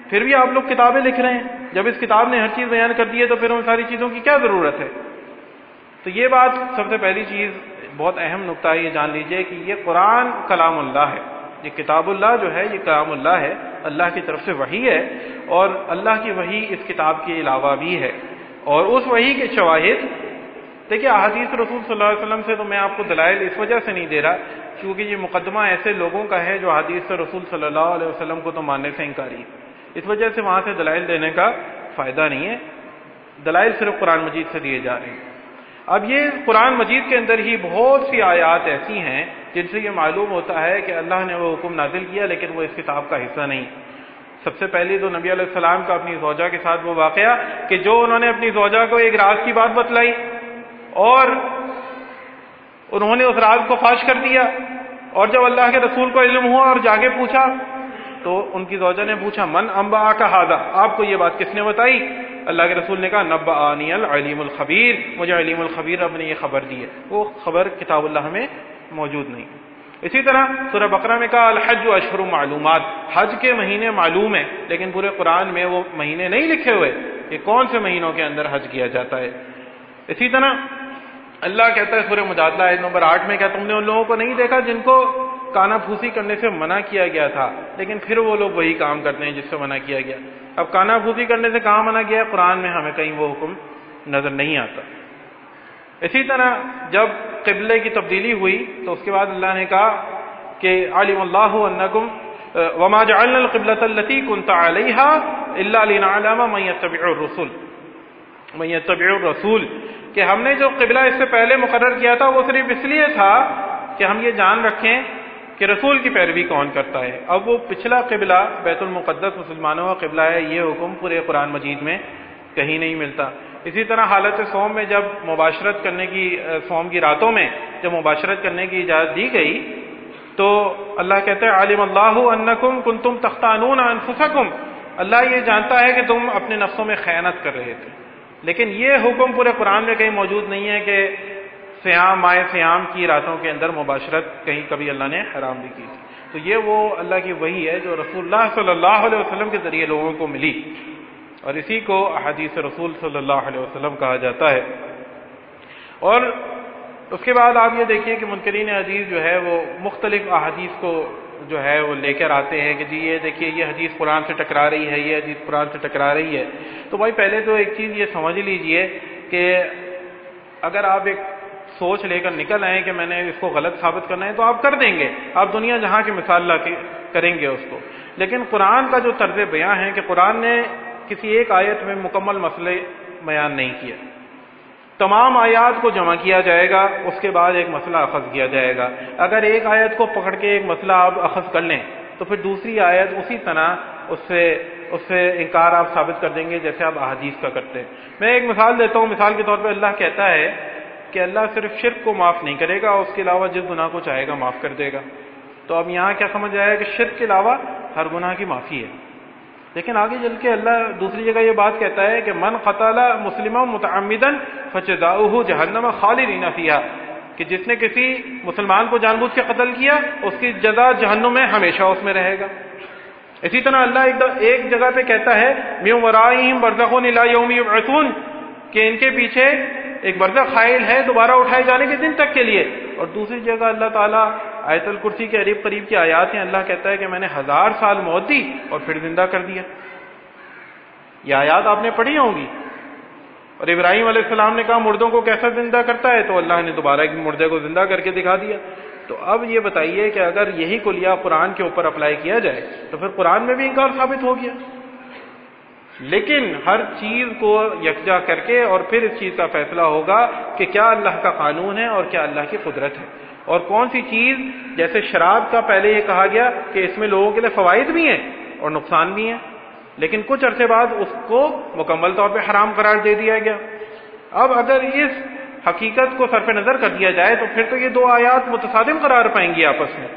پھر بھی آپ لوگ کتابیں لکھ رہے ہیں، جب اس کتاب نے ہر چیز بیان کر دی ہے تو پھر ان ساری چیزوں کی کیا ضرورت ہے؟ تو یہ بات سب سے پہلی چیز بہت اہم نقطہ ہے، یہ جان لیجئے کہ یہ قرآن کلام اللہ ہے، یہ کتاب اللہ جو ہے یہ کلام اللہ ہے، اللہ کی طرف سے وحی ہے، اور اللہ کی وحی اس کتاب کے علاوہ بھی ہے، اور اس وحی کے شواہد دیکھیے احادیث رسول صلی اللہ علیہ وسلم سے تو میں آپ کو دلائل اس وجہ سے نہیں دے رہا کیونکہ یہ مقدمہ ایسے لوگوں کا ہے جو حدیث رسول صلی اللہ علیہ وسلم کو تو ماننے سے انکاری ہے، اس وجہ سے وہاں سے دلائل دینے کا فائدہ نہیں ہے، دلائل صرف قرآن مجید سے دیے جا رہے ہیں۔ اب یہ قرآن مجید کے اندر ہی بہت سی آیات ایسی ہیں جن سے یہ معلوم ہوتا ہے کہ اللہ نے وہ حکم نازل کیا لیکن وہ اس کتاب کا حصہ نہیں۔ سب سے پہلی تو نبی علیہ السلام کا اپنی زوجہ کے ساتھ وہ واقعہ کہ جو انہوں نے اپنی زوجہ کو ایک راز کی بات بتلائی اور انہوں نے اس راز کو فاش کر دیا، اور جب اللہ کے رسول کو علم ہوا اور جا کے پوچھا تو ان کی زوجہ نے پوچھا من انبأک ھذا، آپ کو یہ بات کس نے بتائی؟ اللہ کے رسول نے کہا نبأنی العلیم الخبیر، مجھے علیم الخبیر رب نے یہ خبر دی ہے، وہ خبر کتاب اللہ میں موجود نہیں۔ اسی طرح سورہ بقرہ میں کہا الحج اشہر معلومات، حج کے مہینے معلوم ہیں، لیکن پورے قرآن میں وہ مہینے نہیں لکھے ہوئے کہ کون سے مہینوں کے اندر حج کیا جاتا ہے۔ اسی طرح اللہ کہتا ہے سورہ مجادلہ آیت نمبر 8 میں کیا تم نے ان لوگوں کو نہیں دیکھا جن کو کانا پھوسی کرنے سے منع کیا گیا تھا لیکن پھر وہ لوگ وہی کام کرتے ہیں جس سے منع کیا گیا؟ اب کانا پھوسی کرنے سے کہاں منع کیا ہے؟ قرآن میں ہمیں کہیں وہ حکم نظر نہیں آتا۔ اسی طرح جب قبلے کی تبدیلی ہوئی تو اس کے بعد اللہ نے کہا کہ علم اللہ انکم وما جعلنا القبلۃ التي كنت عليها الا لنعلم من يتبع الرسول، کہ ہم نے جو قبلہ اس سے پہلے مقرر کیا تھا وہ صرف اس لیے تھا کہ ہم یہ جان رکھیں کہ رسول کی پیروی کون کرتا ہے۔ اب وہ پچھلا قبلہ بیت المقدس مسلمانوں کا قبلہ ہے، یہ حکم پورے قرآن مجید میں کہیں نہیں ملتا۔ اسی طرح حالت صوم میں جب مباشرت کرنے کی صوم کی راتوں میں جب مباشرت کرنے کی اجازت دی گئی تو اللہ کہتے ہیں عالم اللہ انکم کنتم تختانون انفسکم، اللہ یہ جانتا ہے کہ تم اپنے نفسوں میں خیانت کر رہے تھے، لیکن یہ حکم پورے قرآن میں کہیں موجود نہیں ہے کہ سیام ماہ سیام کی راتوں کے اندر مباشرت کہیں کبھی اللہ نے حرام بھی کی تھی۔ تو یہ وہ اللہ کی وحی ہے جو رسول اللہ صلی اللہ علیہ وسلم کے ذریعے لوگوں کو ملی، اور اسی کو احادیث رسول صلی اللہ علیہ وسلم کہا جاتا ہے۔ اور اس کے بعد آپ یہ دیکھیے کہ منکرین حدیث جو ہے وہ مختلف احادیث کو جو ہے وہ لے کر آتے ہیں کہ جی یہ دیکھیے یہ حدیث قرآن سے ٹکرا رہی ہے، یہ حدیث قرآن سے ٹکرا رہی ہے۔ تو بھائی پہلے تو ایک چیز یہ سمجھ لیجئے کہ اگر آپ ایک سوچ لے کر نکل آئیں کہ میں نے اس کو غلط ثابت کرنا ہے تو آپ کر دیں گے، آپ دنیا جہاں کی مثال لا کے کریں گے اس کو، لیکن قرآن کا جو طرز بیان ہے کہ قرآن نے کسی ایک آیت میں مکمل مسئلے بیان نہیں کیا، تمام آیات کو جمع کیا جائے گا، اس کے بعد ایک مسئلہ اخذ کیا جائے گا۔ اگر ایک آیت کو پکڑ کے ایک مسئلہ آپ اخذ کر لیں تو پھر دوسری آیت اسی طرح اس سے انکار آپ ثابت کر دیں گے جیسے آپ احادیث کا کرتے ہیں۔ میں ایک مثال دیتا ہوں، مثال کے طور پہ اللہ کہتا ہے کہ اللہ صرف شرک کو معاف نہیں کرے گا، اس کے علاوہ جس گناہ کو چاہے گا معاف کر دے گا۔ تو اب یہاں کیا سمجھ آیا کہ شرک کے علاوہ ہر گناہ کی معافی ہے، لیکن آگے چل کے اللہ دوسری جگہ یہ بات کہتا ہے کہ من قتل مسلما متعمدا فجزاؤہ جہنم خالدین فیہا، کہ جس نے کسی مسلمان کو جان بوجھ کے قتل کیا اس کی جزا جہنم میں ہمیشہ اس میں رہے گا۔ اسی طرح اللہ ایک جگہ پہ کہتا ہے من ورائہم برزخ الی یوم یبعثون، کہ ان کے پیچھے ایک برزخ حائل ہے دوبارہ اٹھائے جانے کے دن تک کے لیے۔ اور دوسری جگہ اللہ تعالیٰ آیت الکرسی کے قریب قریب کی آیات ہیں، اللہ کہتا ہے کہ میں نے 1000 سال موت دی اور پھر زندہ کر دیا۔ یہ آیات آپ نے پڑھی ہوں گی۔ اور ابراہیم علیہ السلام نے کہا مردوں کو کیسا زندہ کرتا ہے، تو اللہ نے دوبارہ ایک مردے کو زندہ کر کے دکھا دیا۔ تو اب یہ بتائیے کہ اگر یہی کلیہ قرآن کے اوپر اپلائی کیا جائے تو پھر قرآن میں بھی انکار ثابت ہو گیا۔ لیکن ہر چیز کو یکجا کر کے اور پھر اس چیز کا فیصلہ ہوگا کہ کیا اللہ کا قانون ہے اور کیا اللہ کی قدرت ہے، اور کون سی چیز، جیسے شراب کا پہلے یہ کہا گیا کہ اس میں لوگوں کے لیے فوائد بھی ہیں اور نقصان بھی ہیں، لیکن کچھ عرصے بعد اس کو مکمل طور پہ حرام قرار دے دیا گیا۔ اب اگر اس حقیقت کو صرف نظر کر دیا جائے تو پھر تو یہ دو آیات متصادم قرار پائیں گی آپس میں۔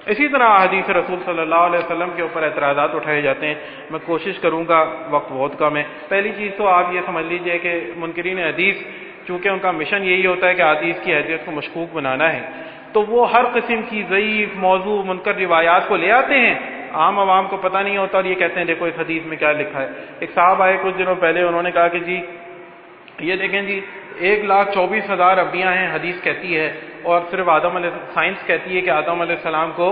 اسی طرح حدیث رسول صلی اللہ علیہ وسلم کے اوپر اعتراضات اٹھائے جاتے ہیں۔ میں کوشش کروں گا، وقت بہت کم ہے۔ پہلی چیز تو آپ یہ سمجھ لیجئے کہ منکرین حدیث چونکہ ان کا مشن یہی ہوتا ہے کہ حدیث کی حیثیت کو مشکوک بنانا ہے، تو وہ ہر قسم کی ضعیف موضوع منکر روایات کو لے آتے ہیں، عام عوام کو پتہ نہیں ہوتا اور یہ کہتے ہیں دیکھو اس حدیث میں کیا لکھا ہے۔ ایک صاحب آئے کچھ دنوں پہلے، انہوں نے کہا کہ جی یہ دیکھیں جی 1,24,000 انبیاء ہیں، حدیث کہتی ہے، اور صرف سائنس کہتی ہے کہ آدم علیہ السلام کو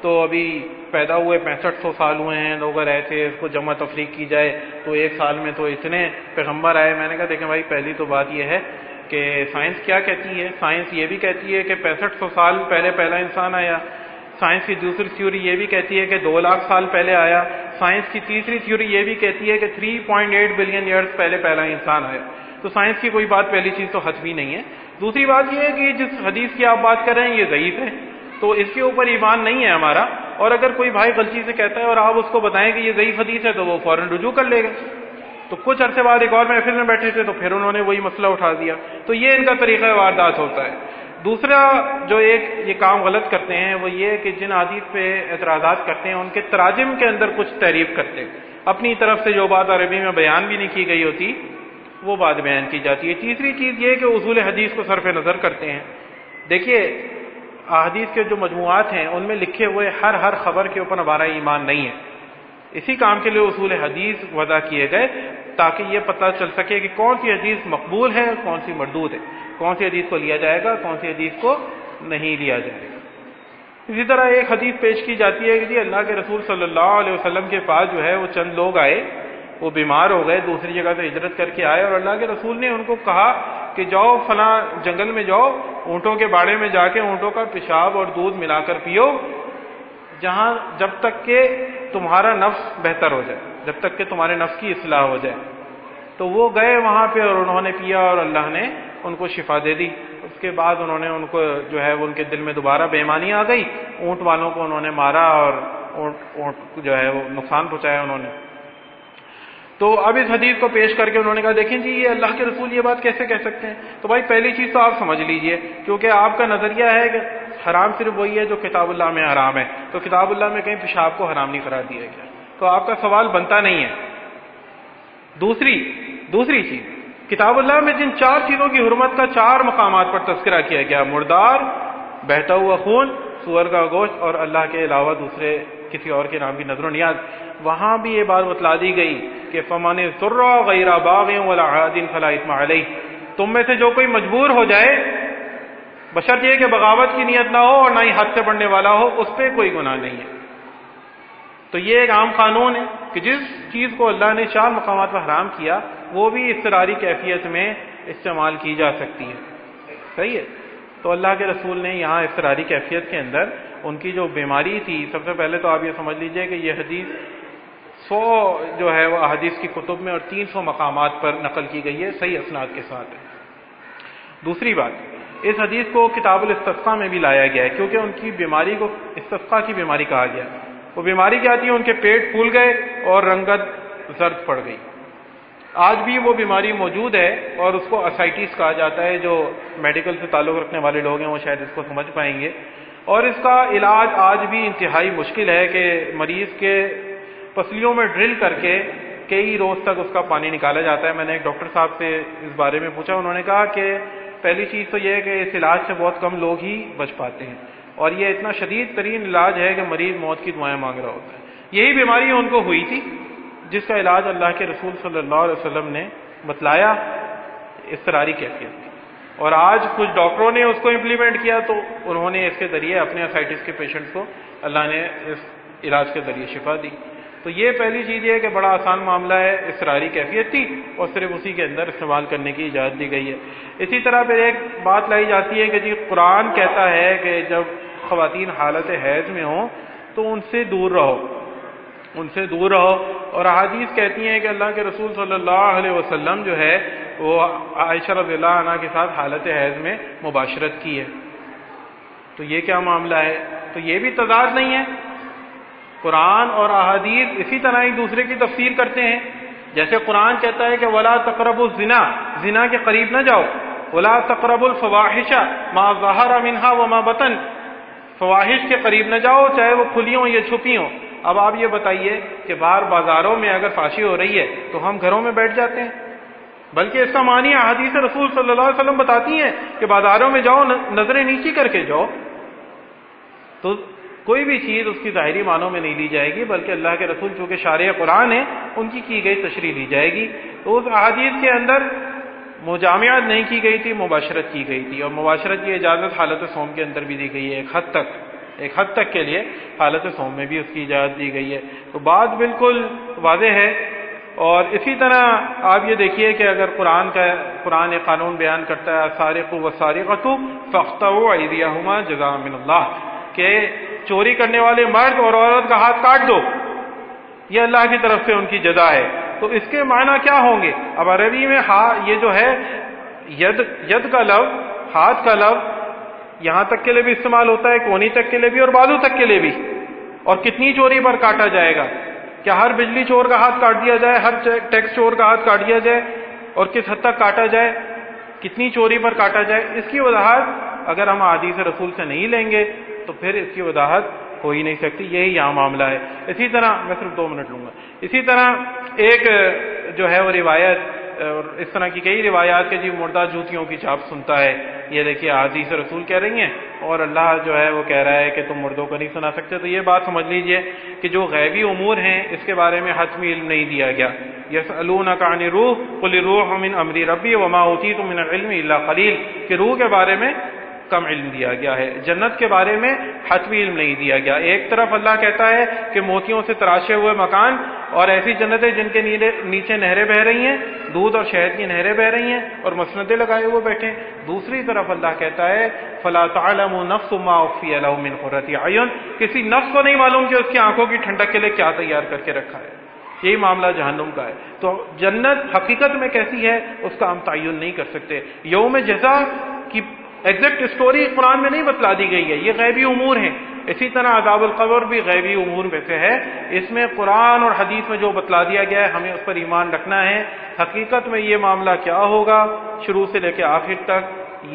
تو ابھی پیدا ہوئے 6500 سال ہوئے ہیں، لوگ اگر ایسے اس کو جمع تفریق کی جائے تو ایک سال میں تو اتنے پیغمبر آئے۔ میں نے کہا دیکھیں بھائی پہلی تو بات یہ ہے کہ سائنس کیا کہتی ہے، سائنس یہ بھی کہتی ہے کہ 6500 سال پہلے پہلا انسان آیا، سائنس کی دوسری تھیوری یہ بھی کہتی ہے کہ 2 لاکھ سال پہلے آیا، سائنس کی تیسری تھیوری یہ بھی کہتی ہے کہ 3.8 بلین ایئرز پہلے پہلا انسان آیا۔ تو سائنس کی کوئی بات پہلی چیز تو حتمی نہیں ہے۔ دوسری بات یہ ہے کہ جس حدیث کی آپ بات کر رہے ہیں یہ ضعیف ہے، تو اس کے اوپر ایمان نہیں ہے ہمارا، اور اگر کوئی بھائی غلطی سے کہتا ہے اور آپ اس کو بتائیں کہ یہ ضعیف حدیث ہے تو وہ فوراً رجوع کر لے گا۔ تو کچھ عرصے بعد ایک اور محفل میں بیٹھے تھے تو پھر انہوں نے وہی مسئلہ اٹھا دیا۔ تو یہ ان کا طریقہ واردات ہوتا ہے۔ دوسرا جو ایک یہ کام غلط کرتے ہیں وہ یہ کہ جن حدیث پہ اعتراضات کرتے ہیں ان کے تراجم کے اندر کچھ تعریف کرتے ہیں، اپنی طرف سے جو بات عربی میں بیان بھی نہیں کی گئی ہوتی وہ بات بیان کی جاتی ہے۔ تیسری چیز یہ کہ اصول حدیث کو صرف نظر کرتے ہیں۔ دیکھیے احادیث کے جو مجموعات ہیں ان میں لکھے ہوئے ہر خبر کے اوپر ہمارا ایمان نہیں ہے۔ اسی کام کے لیے اصول حدیث وضع کیے گئے تاکہ یہ پتہ چل سکے کہ کون سی حدیث مقبول ہے اور کون سی مردود ہے، کون سی حدیث کو لیا جائے گا، کون سی حدیث کو نہیں لیا جائے گا۔ اسی طرح ایک حدیث پیش کی جاتی ہے کہ جی اللہ کے رسول صلی اللہ علیہ وسلم کے پاس جو ہے وہ چند لوگ آئے، وہ بیمار ہو گئے، دوسری جگہ سے ہجرت کر کے آئے، اور اللہ کے رسول نے ان کو کہا کہ جاؤ فلاں جنگل میں جاؤ، اونٹوں کے باڑے میں جا کے اونٹوں کا پیشاب اور دودھ ملا کر پیو، جہاں جب تک کہ تمہارا نفس بہتر ہو جائے، جب تک کہ تمہارے نفس کی اصلاح ہو جائے۔ تو وہ گئے وہاں پہ اور انہوں نے پیا اور اللہ نے ان کو شفا دے دی. اس کے بعد انہوں نے ان کو جو ہے ان کے دل میں دوبارہ بے ایمانی آ گئی, اونٹ والوں کو انہوں نے مارا اور اونٹ جو ہے وہ نقصان پہنچایا انہوں نے. تو اب اس حدیث کو پیش کر کے انہوں نے کہا دیکھیں جی یہ اللہ کے رسول یہ بات کیسے کہہ سکتے ہیں. تو بھائی پہلی چیز تو آپ سمجھ لیجئے, کیونکہ آپ کا نظریہ ہے کہ حرام صرف وہی ہے جو کتاب اللہ میں حرام ہے, تو کتاب اللہ میں کہیں پیشاب کو حرام نہیں قرار دیا گیا, تو آپ کا سوال بنتا نہیں ہے. دوسری چیز, کتاب اللہ میں جن 4 چیزوں کی حرمت کا 4 مقامات پر تذکرہ کیا گیا, مردار, بہتا ہوا خون, سور کا گوشت اور اللہ کے علاوہ دوسرے کسی اور کے نام کی نظر و نیاز, وہاں بھی یہ بات بتلا دی گئی کہ فمن اضطر غیر باغ ولا عاد فلا اثم علیہ, تم میں سے جو کوئی مجبور ہو جائے بشرط یہ کہ بغاوت کی نیت نہ ہو اور نہ ہی حد سے بڑھنے والا ہو, اس پہ کوئی گناہ نہیں ہے. تو یہ ایک عام قانون ہے کہ جس چیز کو اللہ نے 4 مقامات پر حرام کیا وہ بھی اضطراری کیفیت میں استعمال کی جا سکتی ہے. صحیح ہے. تو اللہ کے رسول نے یہاں اضطراری کیفیت کے اندر ان کی جو بیماری تھی, سب سے پہلے تو آپ یہ سمجھ لیجئے کہ یہ حدیث 100 جو ہے وہ احادیث کی کتب میں اور 300 مقامات پر نقل کی گئی ہے صحیح اسناد کے ساتھ. دوسری بات, اس حدیث کو کتاب الاستسقاء میں بھی لایا گیا ہے کیونکہ ان کی بیماری کو استسقاء کی بیماری کہا گیا. وہ بیماری کیا تھی, ان کے پیٹ پھول گئے اور رنگت زرد پڑ گئی. آج بھی وہ بیماری موجود ہے اور اس کو اسائٹس کہا جاتا ہے. جو میڈیکل سے تعلق رکھنے والے لوگ ہیں وہ شاید اس کو سمجھ پائیں گے. اور اس کا علاج آج بھی انتہائی مشکل ہے کہ مریض کے پسلیوں میں ڈرل کر کے کئی روز تک اس کا پانی نکالا جاتا ہے. میں نے ایک ڈاکٹر صاحب سے اس بارے میں پوچھا, انہوں نے کہا کہ پہلی چیز تو یہ ہے کہ اس علاج سے بہت کم لوگ ہی بچ پاتے ہیں اور یہ اتنا شدید ترین علاج ہے کہ مریض موت کی دعائیں مانگ رہا ہوتا ہے. یہی بیماری ان کو ہوئی تھی جس کا علاج اللہ کے رسول صلی اللہ علیہ وسلم نے بتلایا, اضطراری کیفیت تھی. اور آج کچھ ڈاکٹروں نے اس کو امپلیمنٹ کیا تو انہوں نے اس کے ذریعے اپنے اسائٹس کے پیشنٹس کو اللہ نے اس علاج کے ذریعے شفا دی. تو یہ پہلی چیز یہ ہے کہ بڑا آسان معاملہ ہے, اضطراری کیفیت تھی اور صرف اسی کے اندر استعمال کرنے کی اجازت دی گئی ہے. اسی طرح پھر ایک بات لائی جاتی ہے کہ جی قرآن کہتا ہے کہ جب خواتین حالت حیض میں ہوں تو ان سے دور رہو, اور احادیث کہتی ہیں کہ اللہ کے رسول صلی اللہ علیہ وسلم جو ہے وہ عائشہ رضی اللہ عنہ کے ساتھ حالت حیض میں مباشرت کی ہے. تو یہ کیا معاملہ ہے؟ تو یہ بھی تضاد نہیں ہے. قرآن اور احادیث اسی طرح ایک دوسرے کی تفسیر کرتے ہیں. جیسے قرآن کہتا ہے کہ ولا تقربوا الزنا, زنا کے قریب نہ جاؤ. ولا تقربوا الفواحش ما ظهر منها وما بطن, فواحش کے قریب نہ جاؤ چاہے وہ کھلی ہوں یا چھپی ہوں. اب آپ یہ بتائیے کہ باہر بازاروں میں اگر فحاشی ہو رہی ہے تو ہم گھروں میں بیٹھ جاتے ہیں, بلکہ اس کا معنی احادیث رسول صلی اللہ علیہ وسلم بتاتی ہیں کہ بازاروں میں جاؤ نظریں نیچی کر کے جاؤ. تو کوئی بھی چیز اس کی ظاہری معنوں میں نہیں لی جائے گی, بلکہ اللہ کے رسول چونکہ شارع قرآن ہیں ان کی گئی تشریح لی جائے گی. تو اس احادیث کے اندر مجامعت نہیں کی گئی تھی, مباشرت کی گئی تھی, اور مباشرت کی اجازت حالت صوم کے اندر بھی دی گئی ہے. ایک حد تک کے لیے حالت صوم میں بھی اس کی اجازت دی گئی ہے. تو بات بالکل واضح ہے. اور اسی طرح آپ یہ دیکھیے کہ اگر قرآن ایک قانون بیان کرتا ہے السارق والسارقۃ فاقطعوا ایدیہما جزاء من اللہ, کہ چوری کرنے والے مرد اور عورت کا ہاتھ کاٹ دو, یہ اللہ کی طرف سے ان کی جزا ہے. تو اس کے معنی کیا ہوں گے؟ اب عربی میں یہ جو ہے ید کا لفظ, ہاتھ کا لفظ یہاں تک کے لیے بھی استعمال ہوتا ہے, کونی تک کے لیے بھی اور بازو تک کے لیے بھی. اور کتنی چوری پر کاٹا جائے گا؟ کیا ہر بجلی چور کا ہاتھ کاٹ دیا جائے, ہر ٹیکس چور کا ہاتھ کاٹ دیا جائے, اور کس حد تک کاٹا جائے, کتنی چوری پر کاٹا جائے؟ اس کی وضاحت اگر ہم حدیث رسول سے نہیں لیں گے تو پھر اس کی وضاحت ہو ہی نہیں سکتی. یہی یہاں معاملہ ہے. اسی طرح میں صرف 2 منٹ لوں گا. اسی طرح ایک جو ہے وہ روایت, اور اس طرح کی کئی روایات کے جی مردہ جوتیوں کی چھاپ سنتا ہے. یہ دیکھیے حدیث رسول کہہ رہی ہیں اور اللہ جو ہے وہ کہہ رہا ہے کہ تم مردوں کو نہیں سنا سکتے. تو یہ بات سمجھ لیجئے کہ جو غیبی امور ہیں اس کے بارے میں حتمی علم نہیں دیا گیا. یسألونک عن الروح قل الروح من امر ربی وما اوتیتم من العلم الا قلیل, کہ روح کے بارے میں کم علم دیا گیا ہے. جنت کے بارے میں حتمی علم نہیں دیا گیا. ایک طرف اللہ کہتا ہے کہ موتیوں سے تراشے ہوئے مکان اور ایسی جنتیں جن کے نیچے نہریں بہ رہی ہیں, دودھ اور شہد کی نہریں بہ رہی ہیں اور مسندیں لگائے ہوئے بیٹھے. دوسری طرف اللہ کہتا ہے فلا تعلم نفس ما اخفی لهم من قرۃ اعین, کسی نفس کو نہیں معلوم کہ اس کی آنکھوں کی ٹھنڈک کے لیے کیا تیار کر کے رکھا ہے. یہی معاملہ جہنم کا ہے. تو جنت حقیقت میں کیسی ہے اس کا ہم تعین نہیں کر سکتے. یوم جزا کی ایگزیکٹ اسٹوری قرآن میں نہیں بتلا دی گئی ہے، یہ غیبی امور ہیں. اسی طرح عذاب القبر بھی غیبی امور میں سے ہے. اس میں قرآن اور حدیث میں جو بتلا دیا گیا ہے ہمیں اس پر ایمان رکھنا ہے. حقیقت میں یہ معاملہ کیا ہوگا شروع سے لے کے آخر تک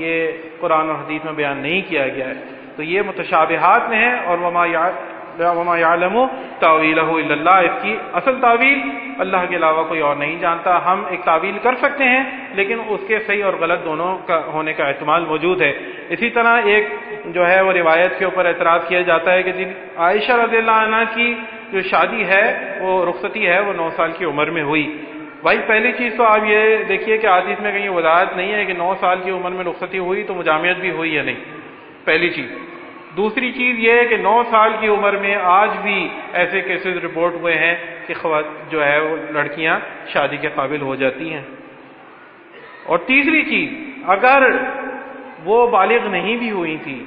یہ قرآن اور حدیث میں بیان نہیں کیا گیا ہے. تو یہ متشابہات میں ہے. اور وما یعلم تاویلہ الا اللہ، اس کی اصل تعویل اللہ کے علاوہ کوئی اور نہیں جانتا. ہم ایک تعویل کر سکتے ہیں لیکن اس کے صحیح اور غلط دونوں کا ہونے کا احتمال موجود ہے. اسی طرح ایک جو ہے وہ روایت کے اوپر اعتراض کیا جاتا ہے کہ عائشہ رضی اللہ عنہ کی جو شادی ہے وہ رخصتی ہے وہ 9 سال کی عمر میں ہوئی. بھائی پہلی چیز تو آپ یہ دیکھیے کہ حدیث میں کہیں وضاحت نہیں ہے کہ 9 سال کی عمر میں رخصتی ہوئی تو مجامعت بھی ہوئی یا نہیں، پہلی چیز. دوسری چیز یہ ہے کہ 9 سال کی عمر میں آج بھی ایسے کیسز رپورٹ ہوئے ہیں کہ جو ہے وہ لڑکیاں شادی کے قابل ہو جاتی ہیں. اور تیسری چیز، اگر وہ بالغ نہیں بھی ہوئی تھی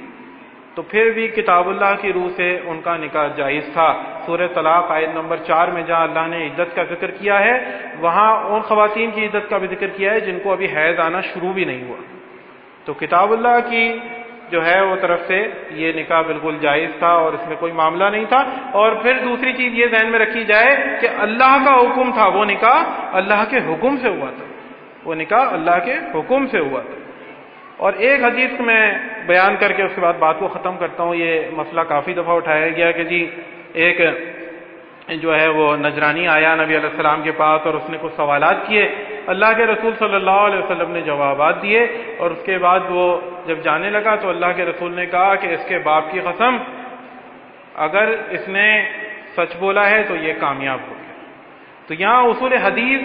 تو پھر بھی کتاب اللہ کی روح سے ان کا نکاح جائز تھا. سورہ طلاق آیت نمبر 4 میں جہاں اللہ نے عدت کا ذکر کیا ہے وہاں ان خواتین کی عدت کا بھی ذکر کیا ہے جن کو ابھی حیض آنا شروع بھی نہیں ہوا. تو کتاب اللہ کی جو ہے وہ طرف سے یہ نکاح بالکل جائز تھا اور اس میں کوئی معاملہ نہیں تھا. اور پھر دوسری چیز یہ ذہن میں رکھی جائے کہ اللہ کا حکم تھا، وہ نکاح اللہ کے حکم سے ہوا تھا، وہ نکاح اللہ کے حکم سے ہوا تھا. اور ایک حدیث میں بیان کر کے اس کے بعد بات کو ختم کرتا ہوں. یہ مسئلہ کافی دفعہ اٹھایا گیا کہ جی ایک جو ہے وہ نجرانی آیا نبی علیہ السلام کے پاس اور اس نے کچھ سوالات کیے. اللہ کے رسول صلی اللہ علیہ وسلم نے جوابات دیے اور اس کے بعد وہ جب جانے لگا تو اللہ کے رسول نے کہا کہ اس کے باپ کی قسم اگر اس نے سچ بولا ہے تو یہ کامیاب ہو گیا. تو یہاں اصول حدیث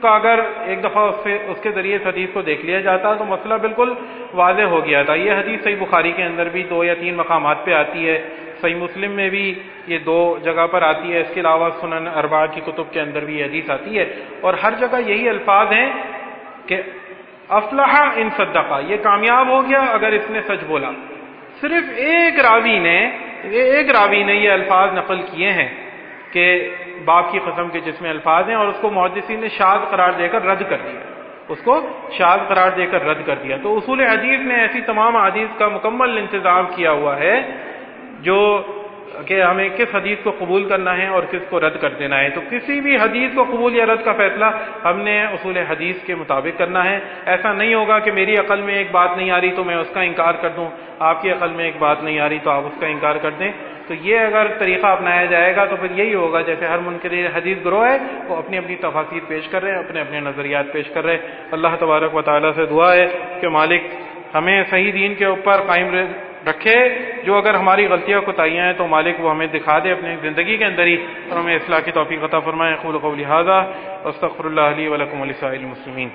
کا اگر ایک دفعہ اس کے ذریعے اس حدیث کو دیکھ لیا جاتا تو مسئلہ بالکل واضح ہو گیا تھا. یہ حدیث صحیح بخاری کے اندر بھی 2 یا 3 مقامات پہ آتی ہے، صحیح مسلم میں بھی یہ 2 جگہ پر آتی ہے. اس کے علاوہ سنن اربعہ کی کتب کے اندر بھی یہ حدیث آتی ہے اور ہر جگہ یہی الفاظ ہیں کہ افلح ان صدقہ، یہ کامیاب ہو گیا اگر اس نے سچ بولا. صرف ایک راوی نے یہ الفاظ نقل کیے ہیں کہ باپ کی قسم کے جس میں الفاظ ہیں اور اس کو محدثین نے شاذ قرار دے کر رد کر دیا، اس کو شاذ قرار دے کر رد کر دیا. تو اصول حدیث نے ایسی تمام حدیث کا مکمل انتظام کیا ہوا ہے جو کہ ہمیں کس حدیث کو قبول کرنا ہے اور کس کو رد کر دینا ہے. تو کسی بھی حدیث کو قبول یا رد کا فیصلہ ہم نے اصول حدیث کے مطابق کرنا ہے. ایسا نہیں ہوگا کہ میری عقل میں ایک بات نہیں آ رہی تو میں اس کا انکار کر دوں، آپ کی عقل میں ایک بات نہیں آ رہی تو آپ اس کا انکار کر دیں. تو یہ اگر طریقہ اپنایا جائے گا تو پھر یہی ہوگا جیسے ہر منکر حدیث گروہ ہے وہ اپنی اپنی تفاسیر پیش کر رہے ہیں، اپنے اپنے نظریات پیش کر رہے ہیں. اللہ تبارک و تعالیٰ سے دعا ہے کہ مالک ہمیں صحیح دین کے اوپر قائم رکھے. جو اگر ہماری غلطیاں کوتاہیاں ہیں تو مالک وہ ہمیں دکھا دے اپنی زندگی کے اندر ہی اور ہمیں اصلاح کی توفیق عطا فرمائے. اقول قولی ھذا واستغفر اللہ لی ولکم ولسائر المسلمین.